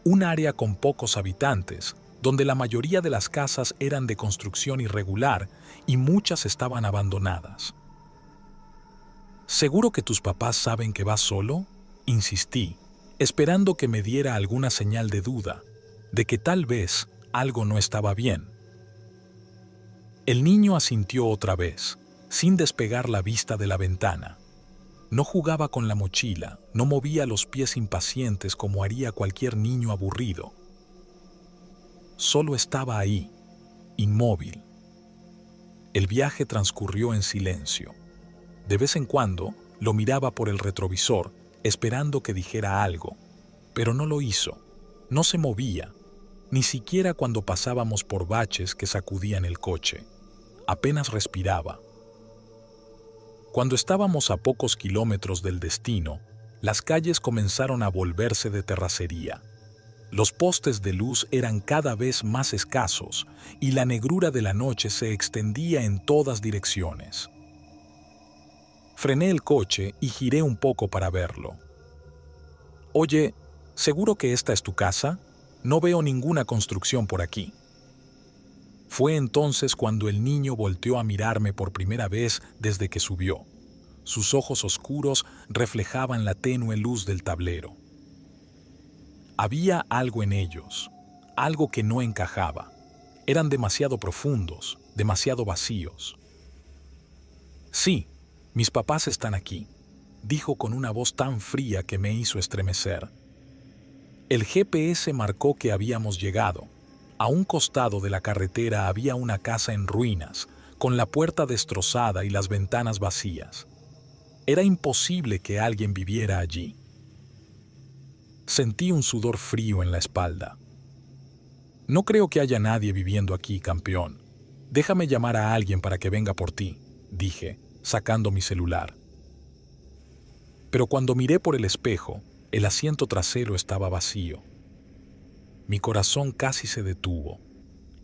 Un área con pocos habitantes, donde la mayoría de las casas eran de construcción irregular y muchas estaban abandonadas. «¿Seguro que tus papás saben que vas solo?», insistí, esperando que me diera alguna señal de duda, de que tal vez algo no estaba bien. El niño asintió otra vez, sin despegar la vista de la ventana. No jugaba con la mochila, no movía los pies impacientes como haría cualquier niño aburrido. Solo estaba ahí, inmóvil. El viaje transcurrió en silencio. De vez en cuando lo miraba por el retrovisor, esperando que dijera algo, pero no lo hizo. No se movía, ni siquiera cuando pasábamos por baches que sacudían el coche. Apenas respiraba. Cuando estábamos a pocos kilómetros del destino, las calles comenzaron a volverse de terracería. Los postes de luz eran cada vez más escasos y la negrura de la noche se extendía en todas direcciones. Frené el coche y giré un poco para verlo. «Oye, ¿seguro que esta es tu casa? No veo ninguna construcción por aquí». Fue entonces cuando el niño volteó a mirarme por primera vez desde que subió. Sus ojos oscuros reflejaban la tenue luz del tablero. Había algo en ellos, algo que no encajaba. Eran demasiado profundos, demasiado vacíos. «Sí, mis papás están aquí», dijo con una voz tan fría que me hizo estremecer. El GPS marcó que habíamos llegado. A un costado de la carretera había una casa en ruinas, con la puerta destrozada y las ventanas vacías. Era imposible que alguien viviera allí. Sentí un sudor frío en la espalda. «No creo que haya nadie viviendo aquí, campeón. Déjame llamar a alguien para que venga por ti», dije, sacando mi celular. Pero cuando miré por el espejo, El asiento trasero estaba vacío. Mi corazón casi se detuvo.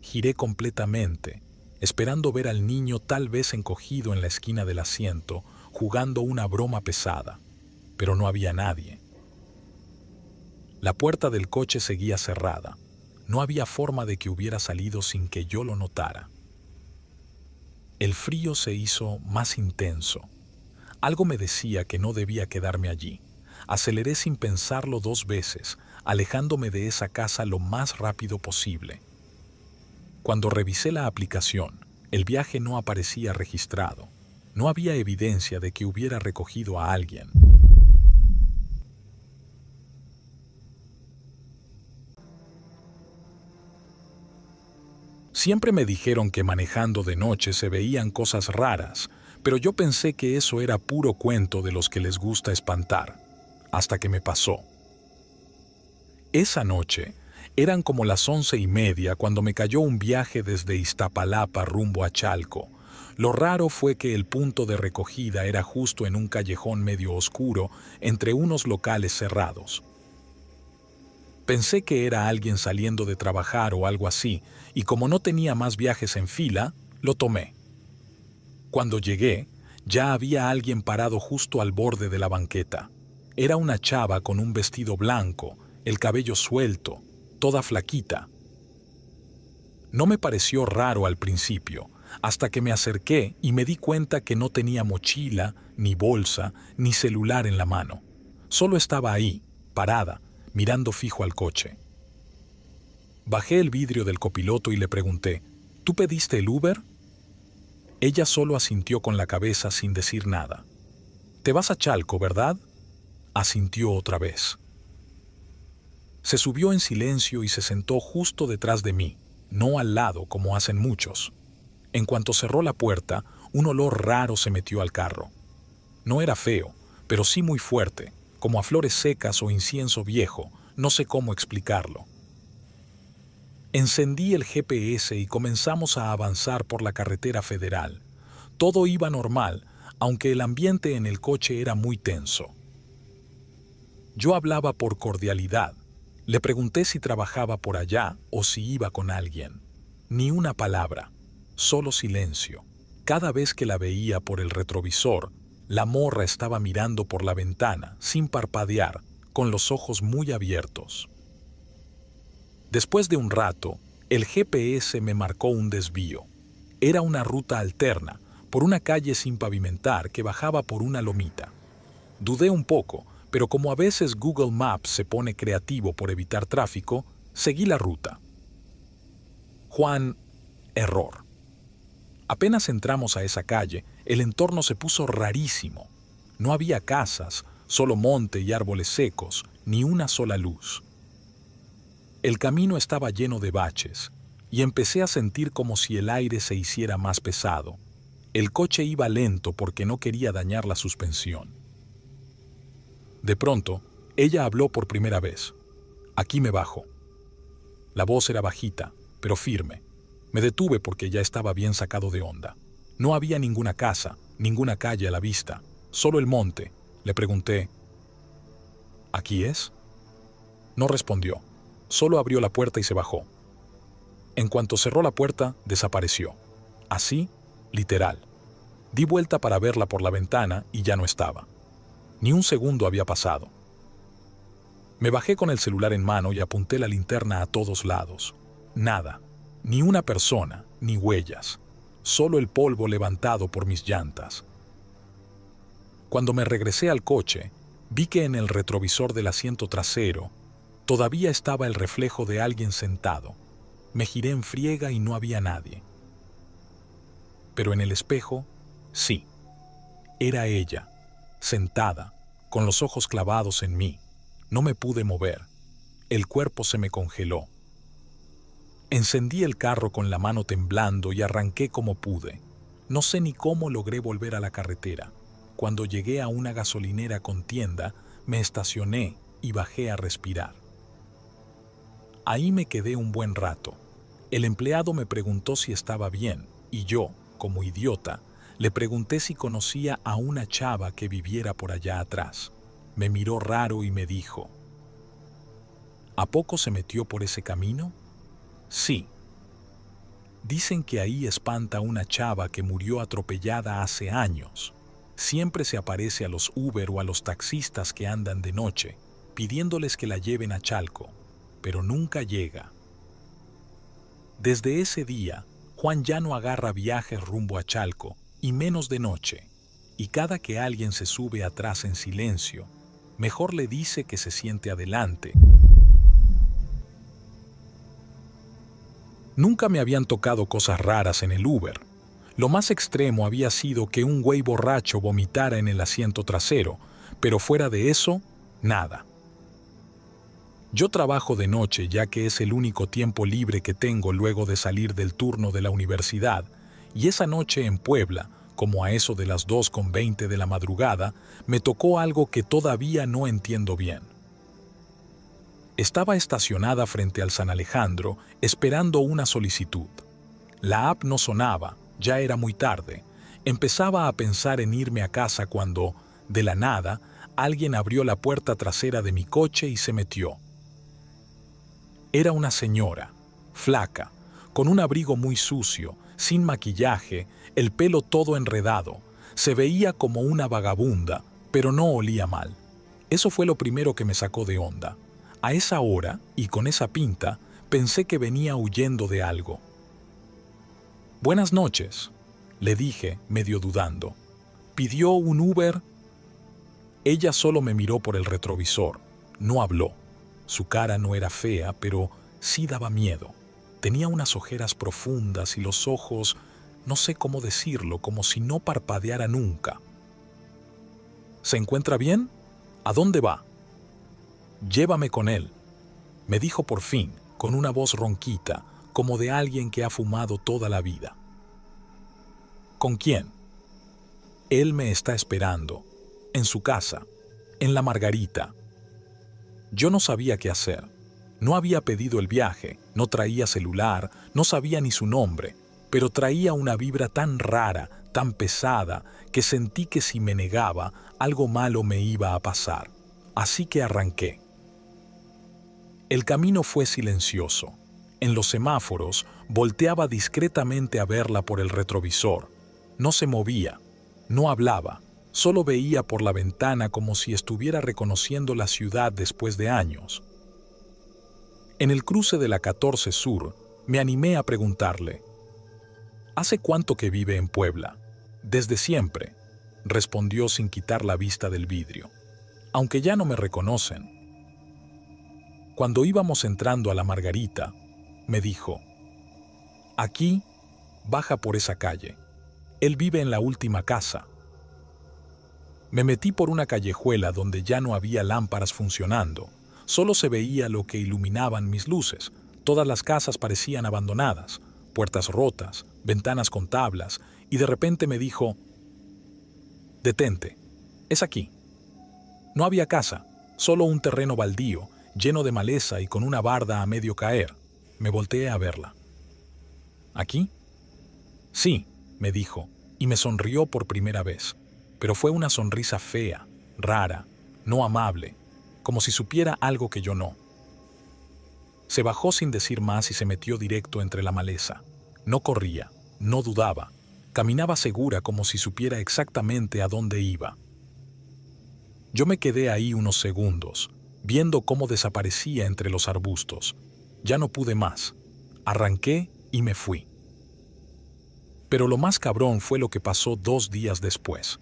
Giré completamente, esperando ver al niño tal vez encogido en la esquina del asiento, jugando una broma pesada, pero no había nadie. La puerta del coche seguía cerrada. No había forma de que hubiera salido sin que yo lo notara. El frío se hizo más intenso. Algo me decía que no debía quedarme allí. Aceleré sin pensarlo 2 veces, alejándome de esa casa lo más rápido posible. Cuando revisé la aplicación, el viaje no aparecía registrado. No había evidencia de que hubiera recogido a alguien. Siempre me dijeron que manejando de noche se veían cosas raras, pero yo pensé que eso era puro cuento de los que les gusta espantar, hasta que me pasó. Esa noche, eran como las 11:30 cuando me cayó un viaje desde Iztapalapa rumbo a Chalco. Lo raro fue que el punto de recogida era justo en un callejón medio oscuro entre unos locales cerrados. Pensé que era alguien saliendo de trabajar o algo así, y como no tenía más viajes en fila, lo tomé. Cuando llegué, ya había alguien parado justo al borde de la banqueta. Era una chava con un vestido blanco, el cabello suelto, toda flaquita. No me pareció raro al principio, hasta que me acerqué y me di cuenta que no tenía mochila, ni bolsa, ni celular en la mano. Solo estaba ahí, parada, mirando fijo al coche. Bajé el vidrio del copiloto y le pregunté, ¿tú pediste el Uber? Ella solo asintió con la cabeza sin decir nada. ¿Te vas a Chalco, verdad? Asintió otra vez. Se subió en silencio y se sentó justo detrás de mí, no al lado como hacen muchos. En cuanto cerró la puerta, un olor raro se metió al carro. No era feo, pero sí muy fuerte, como a flores secas o incienso viejo, no sé cómo explicarlo. Encendí el GPS y comenzamos a avanzar por la carretera federal. Todo iba normal, aunque el ambiente en el coche era muy tenso. Yo hablaba por cordialidad. Le pregunté si trabajaba por allá o si iba con alguien. Ni una palabra, solo silencio. Cada vez que la veía por el retrovisor, la morra estaba mirando por la ventana, sin parpadear, con los ojos muy abiertos. Después de un rato, el GPS me marcó un desvío. Era una ruta alterna, por una calle sin pavimentar que bajaba por una lomita. Dudé un poco, pero como a veces Google Maps se pone creativo por evitar tráfico, seguí la ruta. Juan, error. Apenas entramos a esa calle, el entorno se puso rarísimo. No había casas, solo monte y árboles secos, ni una sola luz. El camino estaba lleno de baches, y empecé a sentir como si el aire se hiciera más pesado. El coche iba lento porque no quería dañar la suspensión. De pronto, ella habló por primera vez. Aquí me bajo. La voz era bajita, pero firme. Me detuve porque ya estaba bien sacado de onda. No había ninguna casa, ninguna calle a la vista, solo el monte. Le pregunté, ¿aquí es? No respondió, solo abrió la puerta y se bajó. En cuanto cerró la puerta, desapareció. Así, literal. Di vuelta para verla por la ventana y ya no estaba. Ni un segundo había pasado. Me bajé con el celular en mano y apunté la linterna a todos lados. Nada, ni una persona, ni huellas, solo el polvo levantado por mis llantas. Cuando me regresé al coche, vi que en el retrovisor del asiento trasero todavía estaba el reflejo de alguien sentado. Me giré en friega y no había nadie. Pero en el espejo, sí, era ella. Sentada, con los ojos clavados en mí. No me pude mover. El cuerpo se me congeló. Encendí el carro con la mano temblando y arranqué como pude. No sé ni cómo logré volver a la carretera. Cuando llegué a una gasolinera con tienda, me estacioné y bajé a respirar. Ahí me quedé un buen rato. El empleado me preguntó si estaba bien y yo, como idiota, le pregunté si conocía a una chava que viviera por allá atrás. Me miró raro y me dijo: ¿A poco se metió por ese camino? Sí. Dicen que ahí espanta una chava que murió atropellada hace años. Siempre se aparece a los Uber o a los taxistas que andan de noche, pidiéndoles que la lleven a Chalco, pero nunca llega. Desde ese día, Juan ya no agarra viajes rumbo a Chalco, y menos de noche, y cada que alguien se sube atrás en silencio, mejor le dice que se siente adelante. Nunca me habían tocado cosas raras en el Uber. Lo más extremo había sido que un güey borracho vomitara en el asiento trasero, pero fuera de eso, nada. Yo trabajo de noche ya que es el único tiempo libre que tengo luego de salir del turno de la universidad, y esa noche en Puebla, como a eso de las 2:20 de la madrugada, me tocó algo que todavía no entiendo bien. Estaba estacionada frente al San Alejandro esperando una solicitud. La app no sonaba, ya era muy tarde. Empezaba a pensar en irme a casa cuando, de la nada, alguien abrió la puerta trasera de mi coche y se metió. Era una señora, flaca, con un abrigo muy sucio, sin maquillaje, el pelo todo enredado. Se veía como una vagabunda, pero no olía mal. Eso fue lo primero que me sacó de onda. A esa hora, y con esa pinta, pensé que venía huyendo de algo. «Buenas noches», le dije, medio dudando. «¿Pidió un Uber?» Ella solo me miró por el retrovisor. No habló. Su cara no era fea, pero sí daba miedo. Tenía unas ojeras profundas y los ojos, no sé cómo decirlo, como si no parpadeara nunca. «¿Se encuentra bien? ¿A dónde va?» «Llévame con él», me dijo por fin, con una voz ronquita, como de alguien que ha fumado toda la vida. «¿Con quién?» «Él me está esperando, en su casa, en La Margarita». Yo no sabía qué hacer. No había pedido el viaje, no traía celular, no sabía ni su nombre, pero traía una vibra tan rara, tan pesada, que sentí que si me negaba, algo malo me iba a pasar. Así que arranqué. El camino fue silencioso. En los semáforos, volteaba discretamente a verla por el retrovisor. No se movía, no hablaba, solo veía por la ventana como si estuviera reconociendo la ciudad después de años. En el cruce de la 14 Sur, me animé a preguntarle: «¿Hace cuánto que vive en Puebla?» «Desde siempre», respondió sin quitar la vista del vidrio. «Aunque ya no me reconocen». Cuando íbamos entrando a La Margarita, me dijo: «Aquí, baja por esa calle. Él vive en la última casa». Me metí por una callejuela donde ya no había lámparas funcionando. Solo se veía lo que iluminaban mis luces. Todas las casas parecían abandonadas, puertas rotas, ventanas con tablas, y de repente me dijo: «Detente, es aquí». No había casa, solo un terreno baldío, lleno de maleza y con una barda a medio caer. Me volteé a verla. ¿Aquí? Sí, me dijo, y me sonrió por primera vez. Pero fue una sonrisa fea, rara, no amable, como si supiera algo que yo no. Se bajó sin decir más y se metió directo entre la maleza. No corría, no dudaba, caminaba segura como si supiera exactamente a dónde iba. Yo me quedé ahí unos segundos, viendo cómo desaparecía entre los arbustos. Ya no pude más. Arranqué y me fui. Pero lo más cabrón fue lo que pasó 2 días después.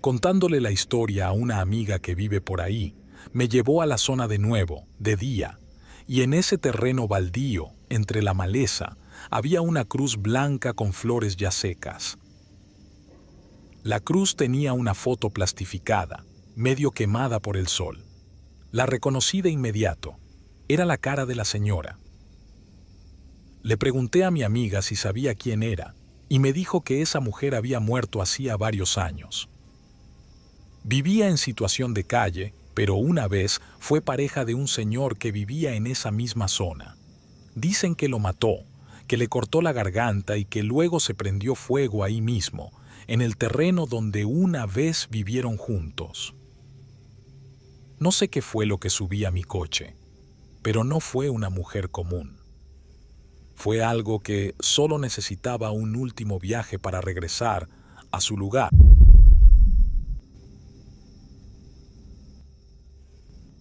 Contándole la historia a una amiga que vive por ahí, me llevó a la zona de nuevo, de día, y en ese terreno baldío, entre la maleza, había una cruz blanca con flores ya secas. La cruz tenía una foto plastificada, medio quemada por el sol. La reconocí de inmediato. Era la cara de la señora. Le pregunté a mi amiga si sabía quién era, y me dijo que esa mujer había muerto hacía varios años. Vivía en situación de calle, pero una vez fue pareja de un señor que vivía en esa misma zona. Dicen que lo mató, que le cortó la garganta y que luego se prendió fuego ahí mismo, en el terreno donde una vez vivieron juntos. No sé qué fue lo que subí a mi coche, pero no fue una mujer común. Fue algo que solo necesitaba un último viaje para regresar a su lugar.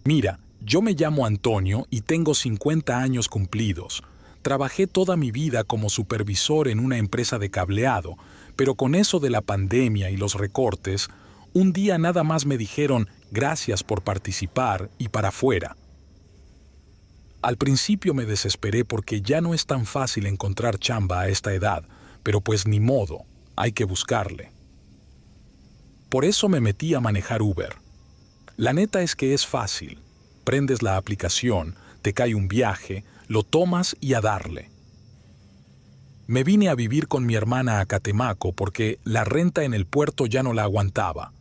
Mira, yo me llamo Antonio y tengo 50 años cumplidos. Trabajé toda mi vida como supervisor en una empresa de cableado, pero con eso de la pandemia y los recortes, un día nada más me dijeron gracias por participar y para afuera. Al principio me desesperé porque ya no es tan fácil encontrar chamba a esta edad, pero pues ni modo, hay que buscarle. Por eso me metí a manejar Uber. La neta es que es fácil. Prendes la aplicación, te cae un viaje, lo tomas y a darle. Me vine a vivir con mi hermana a Catemaco porque la renta en el puerto ya no la aguantaba.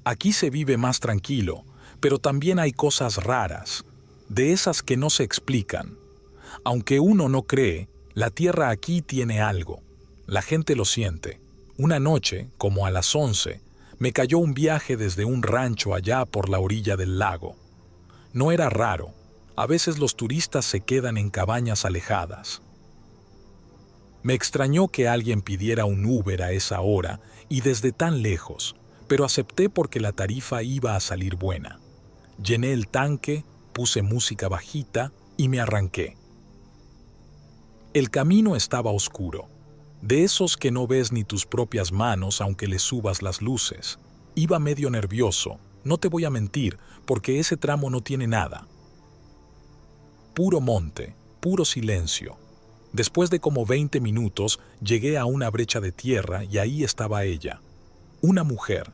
Aquí se vive más tranquilo, pero también hay cosas raras, de esas que no se explican. Aunque uno no cree, la tierra aquí tiene algo. La gente lo siente. Una noche, como a las 11, me cayó un viaje desde un rancho allá por la orilla del lago. No era raro. A veces los turistas se quedan en cabañas alejadas. Me extrañó que alguien pidiera un Uber a esa hora y desde tan lejos, pero acepté porque la tarifa iba a salir buena. Llené el tanque, puse música bajita y me arranqué. El camino estaba oscuro, de esos que no ves ni tus propias manos aunque le subas las luces. Iba medio nervioso, no te voy a mentir, porque ese tramo no tiene nada. Puro monte, puro silencio. Después de como 20 minutos llegué a una brecha de tierra y ahí estaba ella, una mujer.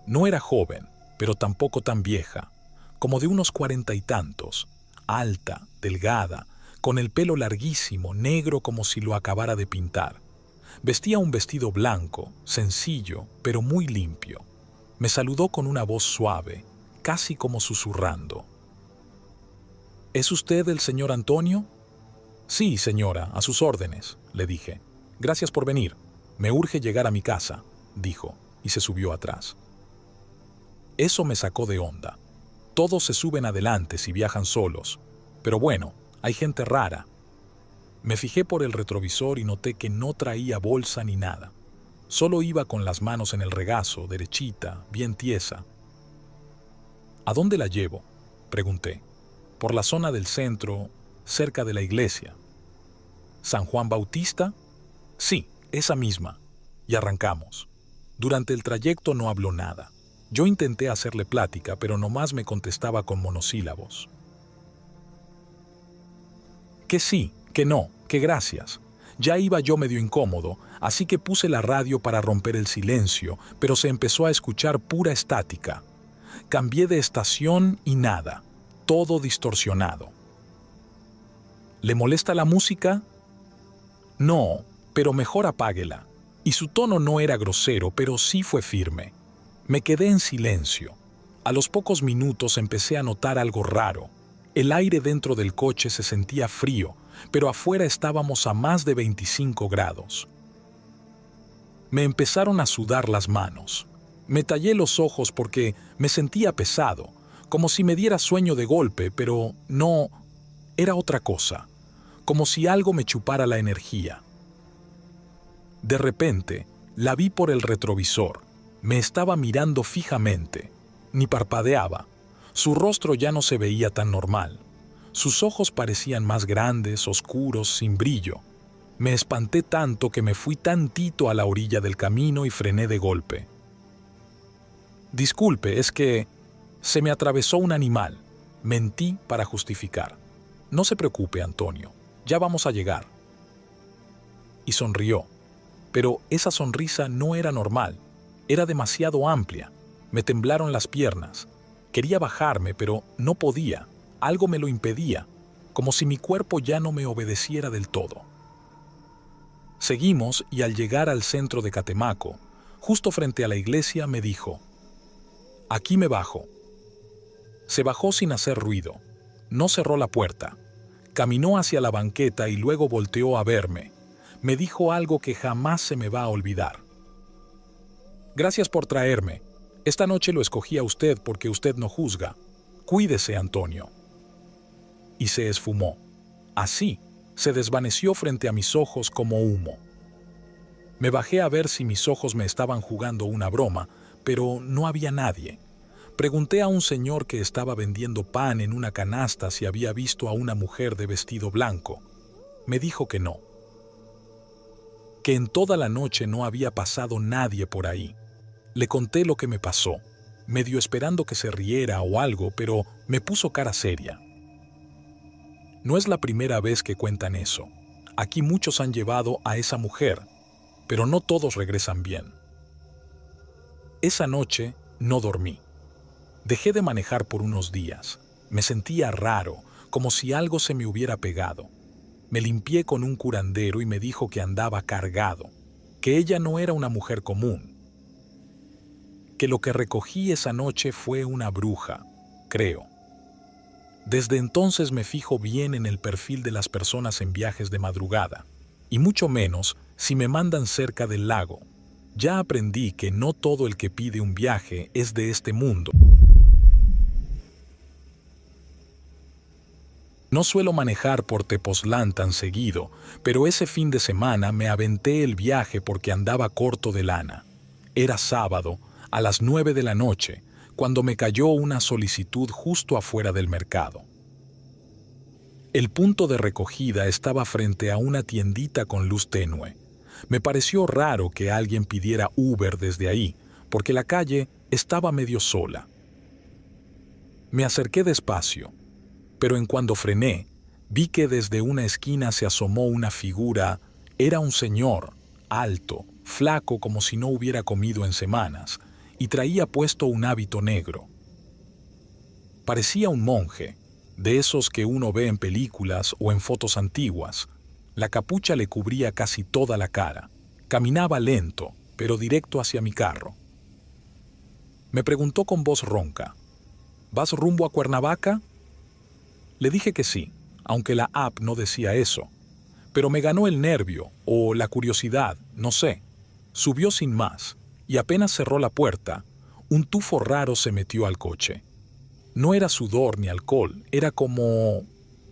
No era joven, pero tampoco tan vieja, como de unos 40 y tantos, alta, delgada, con el pelo larguísimo, negro como si lo acabara de pintar. Vestía un vestido blanco, sencillo, pero muy limpio. Me saludó con una voz suave, casi como susurrando. ¿Es usted el señor Antonio? Sí, señora, a sus órdenes, le dije. Gracias por venir. Me urge llegar a mi casa, dijo, y se subió atrás. Eso me sacó de onda. Todos se suben adelante si viajan solos, pero bueno, hay gente rara. Me fijé por el retrovisor y noté que no traía bolsa ni nada. Solo iba con las manos en el regazo, derechita, bien tiesa. ¿A dónde la llevo?, pregunté. Por la zona del centro, cerca de la iglesia. ¿San Juan Bautista? Sí, esa misma. Y arrancamos. Durante el trayecto no habló nada. Yo intenté hacerle plática, pero nomás me contestaba con monosílabos. Que sí, que no, que gracias. Ya iba yo medio incómodo, así que puse la radio para romper el silencio, pero se empezó a escuchar pura estática. Cambié de estación y nada, todo distorsionado. ¿Le molesta la música? No, pero mejor apáguela. Y su tono no era grosero, pero sí fue firme. Me quedé en silencio. A los pocos minutos empecé a notar algo raro. El aire dentro del coche se sentía frío, pero afuera estábamos a más de 25 grados. Me empezaron a sudar las manos. Me tallé los ojos porque me sentía pesado, como si me diera sueño de golpe, pero no, era otra cosa, como si algo me chupara la energía. De repente, la vi por el retrovisor. Me estaba mirando fijamente, ni parpadeaba. Su rostro ya no se veía tan normal. Sus ojos parecían más grandes, oscuros, sin brillo. Me espanté tanto que me fui tantito a la orilla del camino y frené de golpe. Disculpe, es que se me atravesó un animal. Mentí para justificar. No se preocupe, Antonio, ya vamos a llegar. Y sonrió, pero esa sonrisa no era normal. Era demasiado amplia. Me temblaron las piernas. Quería bajarme, pero no podía. Algo me lo impedía, como si mi cuerpo ya no me obedeciera del todo. Seguimos y al llegar al centro de Catemaco, justo frente a la iglesia, me dijo: «Aquí me bajo». Se bajó sin hacer ruido. No cerró la puerta. Caminó hacia la banqueta y luego volteó a verme. Me dijo algo que jamás se me va a olvidar. «Gracias por traerme. Esta noche lo escogí a usted porque usted no juzga. Cuídese, Antonio. Y se esfumó. Así, se desvaneció frente a mis ojos como humo. Me bajé a ver si mis ojos me estaban jugando una broma, pero no había nadie. Pregunté a un señor que estaba vendiendo pan en una canasta si había visto a una mujer de vestido blanco. Me dijo que no. Que en toda la noche no había pasado nadie por ahí. Le conté lo que me pasó, medio esperando que se riera o algo, pero me puso cara seria. No es la primera vez que cuentan eso. Aquí muchos han llevado a esa mujer, pero no todos regresan bien. Esa noche no dormí. Dejé de manejar por unos días. Me sentía raro, como si algo se me hubiera pegado. Me limpié con un curandero y me dijo que andaba cargado, que ella no era una mujer común, que lo que recogí esa noche fue una bruja, creo. Desde entonces me fijo bien en el perfil de las personas en viajes de madrugada, y mucho menos si me mandan cerca del lago. Ya aprendí que no todo el que pide un viaje es de este mundo. No suelo manejar por Tepoztlán tan seguido, pero ese fin de semana me aventé el viaje porque andaba corto de lana. Era sábado, a las 9 de la noche, cuando me cayó una solicitud justo afuera del mercado. El punto de recogida estaba frente a una tiendita con luz tenue. Me pareció raro que alguien pidiera Uber desde ahí, porque la calle estaba medio sola. Me acerqué despacio, pero en cuando frené, vi que desde una esquina se asomó una figura. Era un señor, alto, flaco como si no hubiera comido en semanas, y traía puesto un hábito negro. Parecía un monje, de esos que uno ve en películas o en fotos antiguas. La capucha le cubría casi toda la cara. Caminaba lento, pero directo hacia mi carro. Me preguntó con voz ronca, ¿vas rumbo a Cuernavaca? Le dije que sí, aunque la app no decía eso. Pero me ganó el nervio, o la curiosidad, no sé. Subió sin más, y apenas cerró la puerta, un tufo raro se metió al coche. No era sudor ni alcohol, era como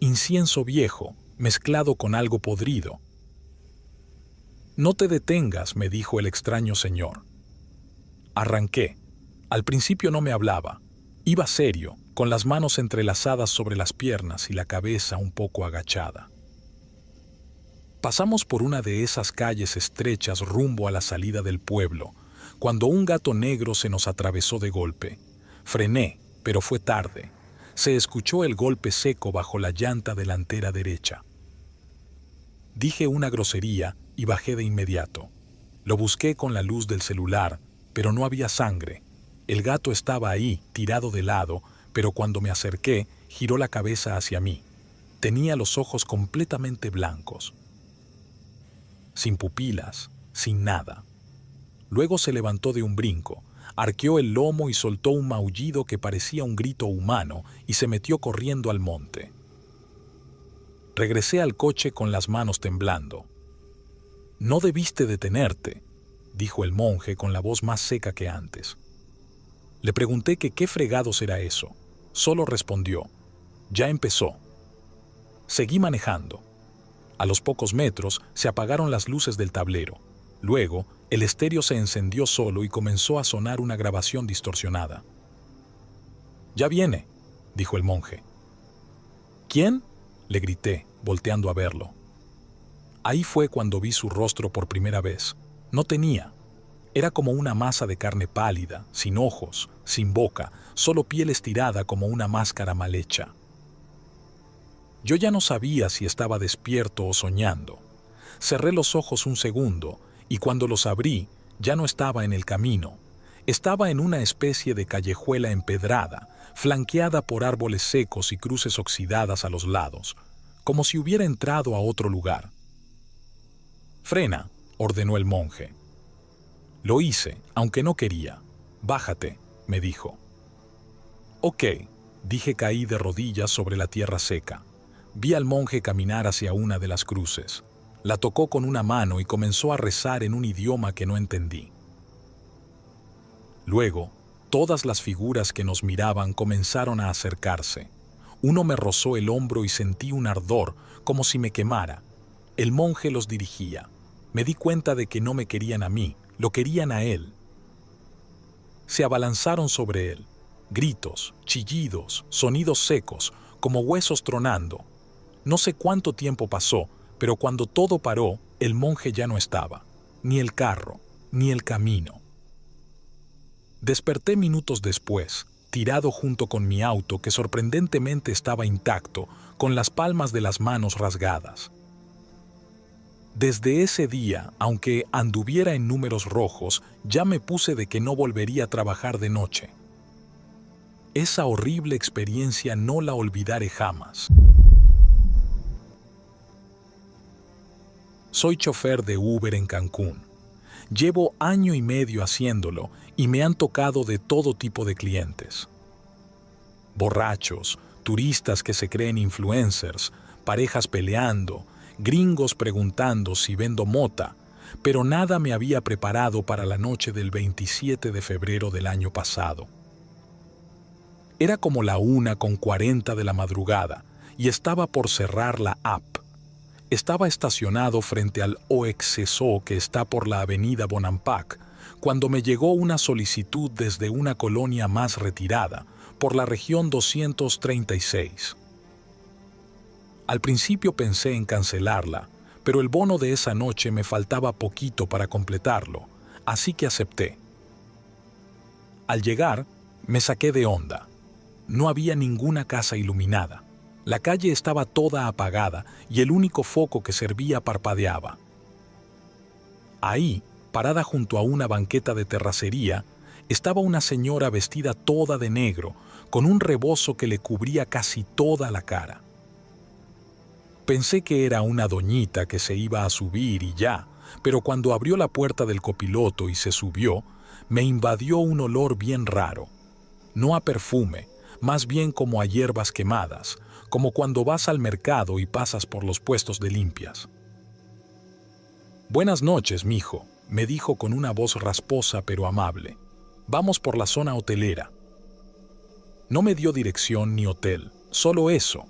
incienso viejo, mezclado con algo podrido. No te detengas, me dijo el extraño señor. Arranqué. Al principio no me hablaba. Iba serio, con las manos entrelazadas sobre las piernas y la cabeza un poco agachada. Pasamos por una de esas calles estrechas rumbo a la salida del pueblo, cuando un gato negro se nos atravesó de golpe. Frené, pero fue tarde. Se escuchó el golpe seco bajo la llanta delantera derecha. Dije una grosería y bajé de inmediato. Lo busqué con la luz del celular, pero no había sangre. El gato estaba ahí, tirado de lado, pero cuando me acerqué, giró la cabeza hacia mí. Tenía los ojos completamente blancos. Sin pupilas, sin nada. Luego se levantó de un brinco, arqueó el lomo y soltó un maullido que parecía un grito humano y se metió corriendo al monte. Regresé al coche con las manos temblando. «No debiste detenerte», dijo el monje con la voz más seca que antes. Le pregunté que qué fregados era eso. Solo respondió, «Ya empezó». Seguí manejando. A los pocos metros se apagaron las luces del tablero. Luego, el estéreo se encendió solo y comenzó a sonar una grabación distorsionada. «Ya viene», dijo el monje. «¿Quién?», le grité, volteando a verlo. Ahí fue cuando vi su rostro por primera vez. No tenía. Era como una masa de carne pálida, sin ojos, sin boca, solo piel estirada como una máscara mal hecha. Yo ya no sabía si estaba despierto o soñando. Cerré los ojos un segundo y cuando los abrí ya no estaba en el camino. Estaba en una especie de callejuela empedrada, flanqueada por árboles secos y cruces oxidadas a los lados, como si hubiera entrado a otro lugar. «Frena», ordenó el monje. Lo hice, aunque no quería. «Bájate», me dijo. «Ok», dije, caí de rodillas sobre la tierra seca. Vi al monje caminar hacia una de las cruces. La tocó con una mano y comenzó a rezar en un idioma que no entendí. Luego, Todas las figuras que nos miraban comenzaron a acercarse. Uno me rozó el hombro y sentí un ardor, como si me quemara. El monje los dirigía. Me di cuenta de que no me querían a mí, lo querían a él. Se abalanzaron sobre él. Gritos, chillidos, sonidos secos, como huesos tronando. No sé cuánto tiempo pasó, pero cuando todo paró, el monje ya no estaba. Ni el carro, ni el camino. Desperté minutos después, tirado junto con mi auto que sorprendentemente estaba intacto, con las palmas de las manos rasgadas. Desde ese día, aunque anduviera en números rojos, ya me puse de que no volvería a trabajar de noche. Esa horrible experiencia no la olvidaré jamás. Soy chofer de Uber en Cancún. Llevo año y medio haciéndolo y me han tocado de todo tipo de clientes. Borrachos, turistas que se creen influencers, parejas peleando, gringos preguntando si vendo mota, pero nada me había preparado para la noche del 27 de febrero del año pasado. Era como la 1:40 de la madrugada y estaba por cerrar la app. Estaba estacionado frente al OXXO que está por la avenida Bonampak, cuando me llegó una solicitud desde una colonia más retirada, por la región 236. Al principio pensé en cancelarla, pero el bono de esa noche me faltaba poquito para completarlo, así que acepté. Al llegar, me saqué de onda. No había ninguna casa iluminada. La calle estaba toda apagada y el único foco que servía parpadeaba. Ahí, parada junto a una banqueta de terracería, estaba una señora vestida toda de negro, con un rebozo que le cubría casi toda la cara. Pensé que era una doñita que se iba a subir y ya, pero cuando abrió la puerta del copiloto y se subió, me invadió un olor bien raro. No a perfume, más bien como a hierbas quemadas, como cuando vas al mercado y pasas por los puestos de limpias. «Buenas noches, mijo», me dijo con una voz rasposa pero amable. «Vamos por la zona hotelera». No me dio dirección ni hotel, solo eso.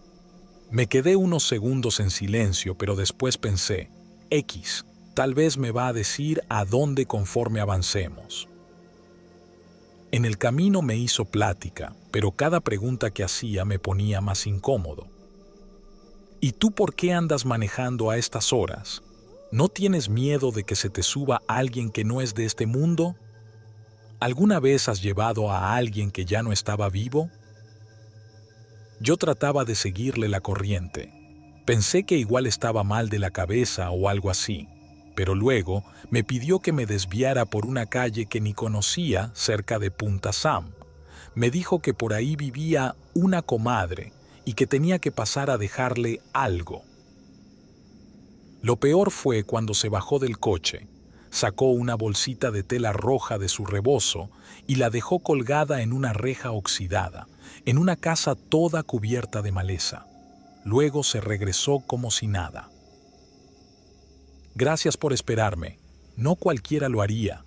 Me quedé unos segundos en silencio, pero después pensé, tal vez me va a decir a dónde conforme avancemos. En el camino me hizo plática, pero cada pregunta que hacía me ponía más incómodo. ¿Y tú por qué andas manejando a estas horas? ¿No tienes miedo de que se te suba alguien que no es de este mundo? ¿Alguna vez has llevado a alguien que ya no estaba vivo? Yo trataba de seguirle la corriente. Pensé que igual estaba mal de la cabeza o algo así, pero luego me pidió que me desviara por una calle que ni conocía cerca de Punta Sam. Me dijo que por ahí vivía una comadre y que tenía que pasar a dejarle algo. Lo peor fue cuando se bajó del coche, sacó una bolsita de tela roja de su rebozo y la dejó colgada en una reja oxidada, en una casa toda cubierta de maleza. Luego se regresó como si nada. Gracias por esperarme. No cualquiera lo haría.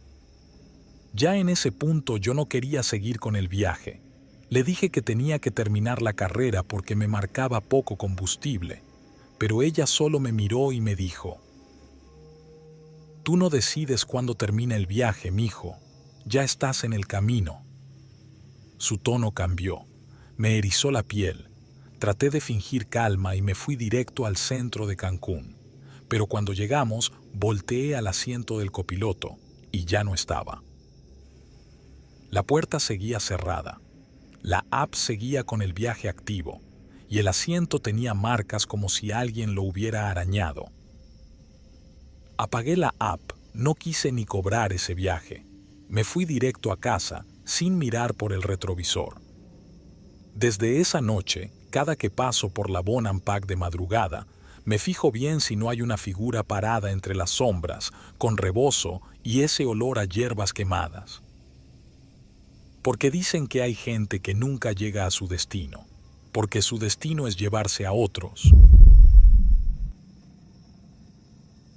Ya en ese punto yo no quería seguir con el viaje. Le dije que tenía que terminar la carrera porque me marcaba poco combustible, pero ella solo me miró y me dijo: «Tú no decides cuándo termina el viaje, mijo. Ya estás en el camino». Su tono cambió. Me erizó la piel. Traté de fingir calma y me fui directo al centro de Cancún. Pero cuando llegamos, volteé al asiento del copiloto y ya no estaba. La puerta seguía cerrada. La app seguía con el viaje activo y el asiento tenía marcas como si alguien lo hubiera arañado. Apagué la app, no quise ni cobrar ese viaje. Me fui directo a casa, sin mirar por el retrovisor. Desde esa noche, cada que paso por la Bonampak de madrugada, me fijo bien si no hay una figura parada entre las sombras, con rebozo y ese olor a hierbas quemadas. Porque dicen que hay gente que nunca llega a su destino, porque su destino es llevarse a otros.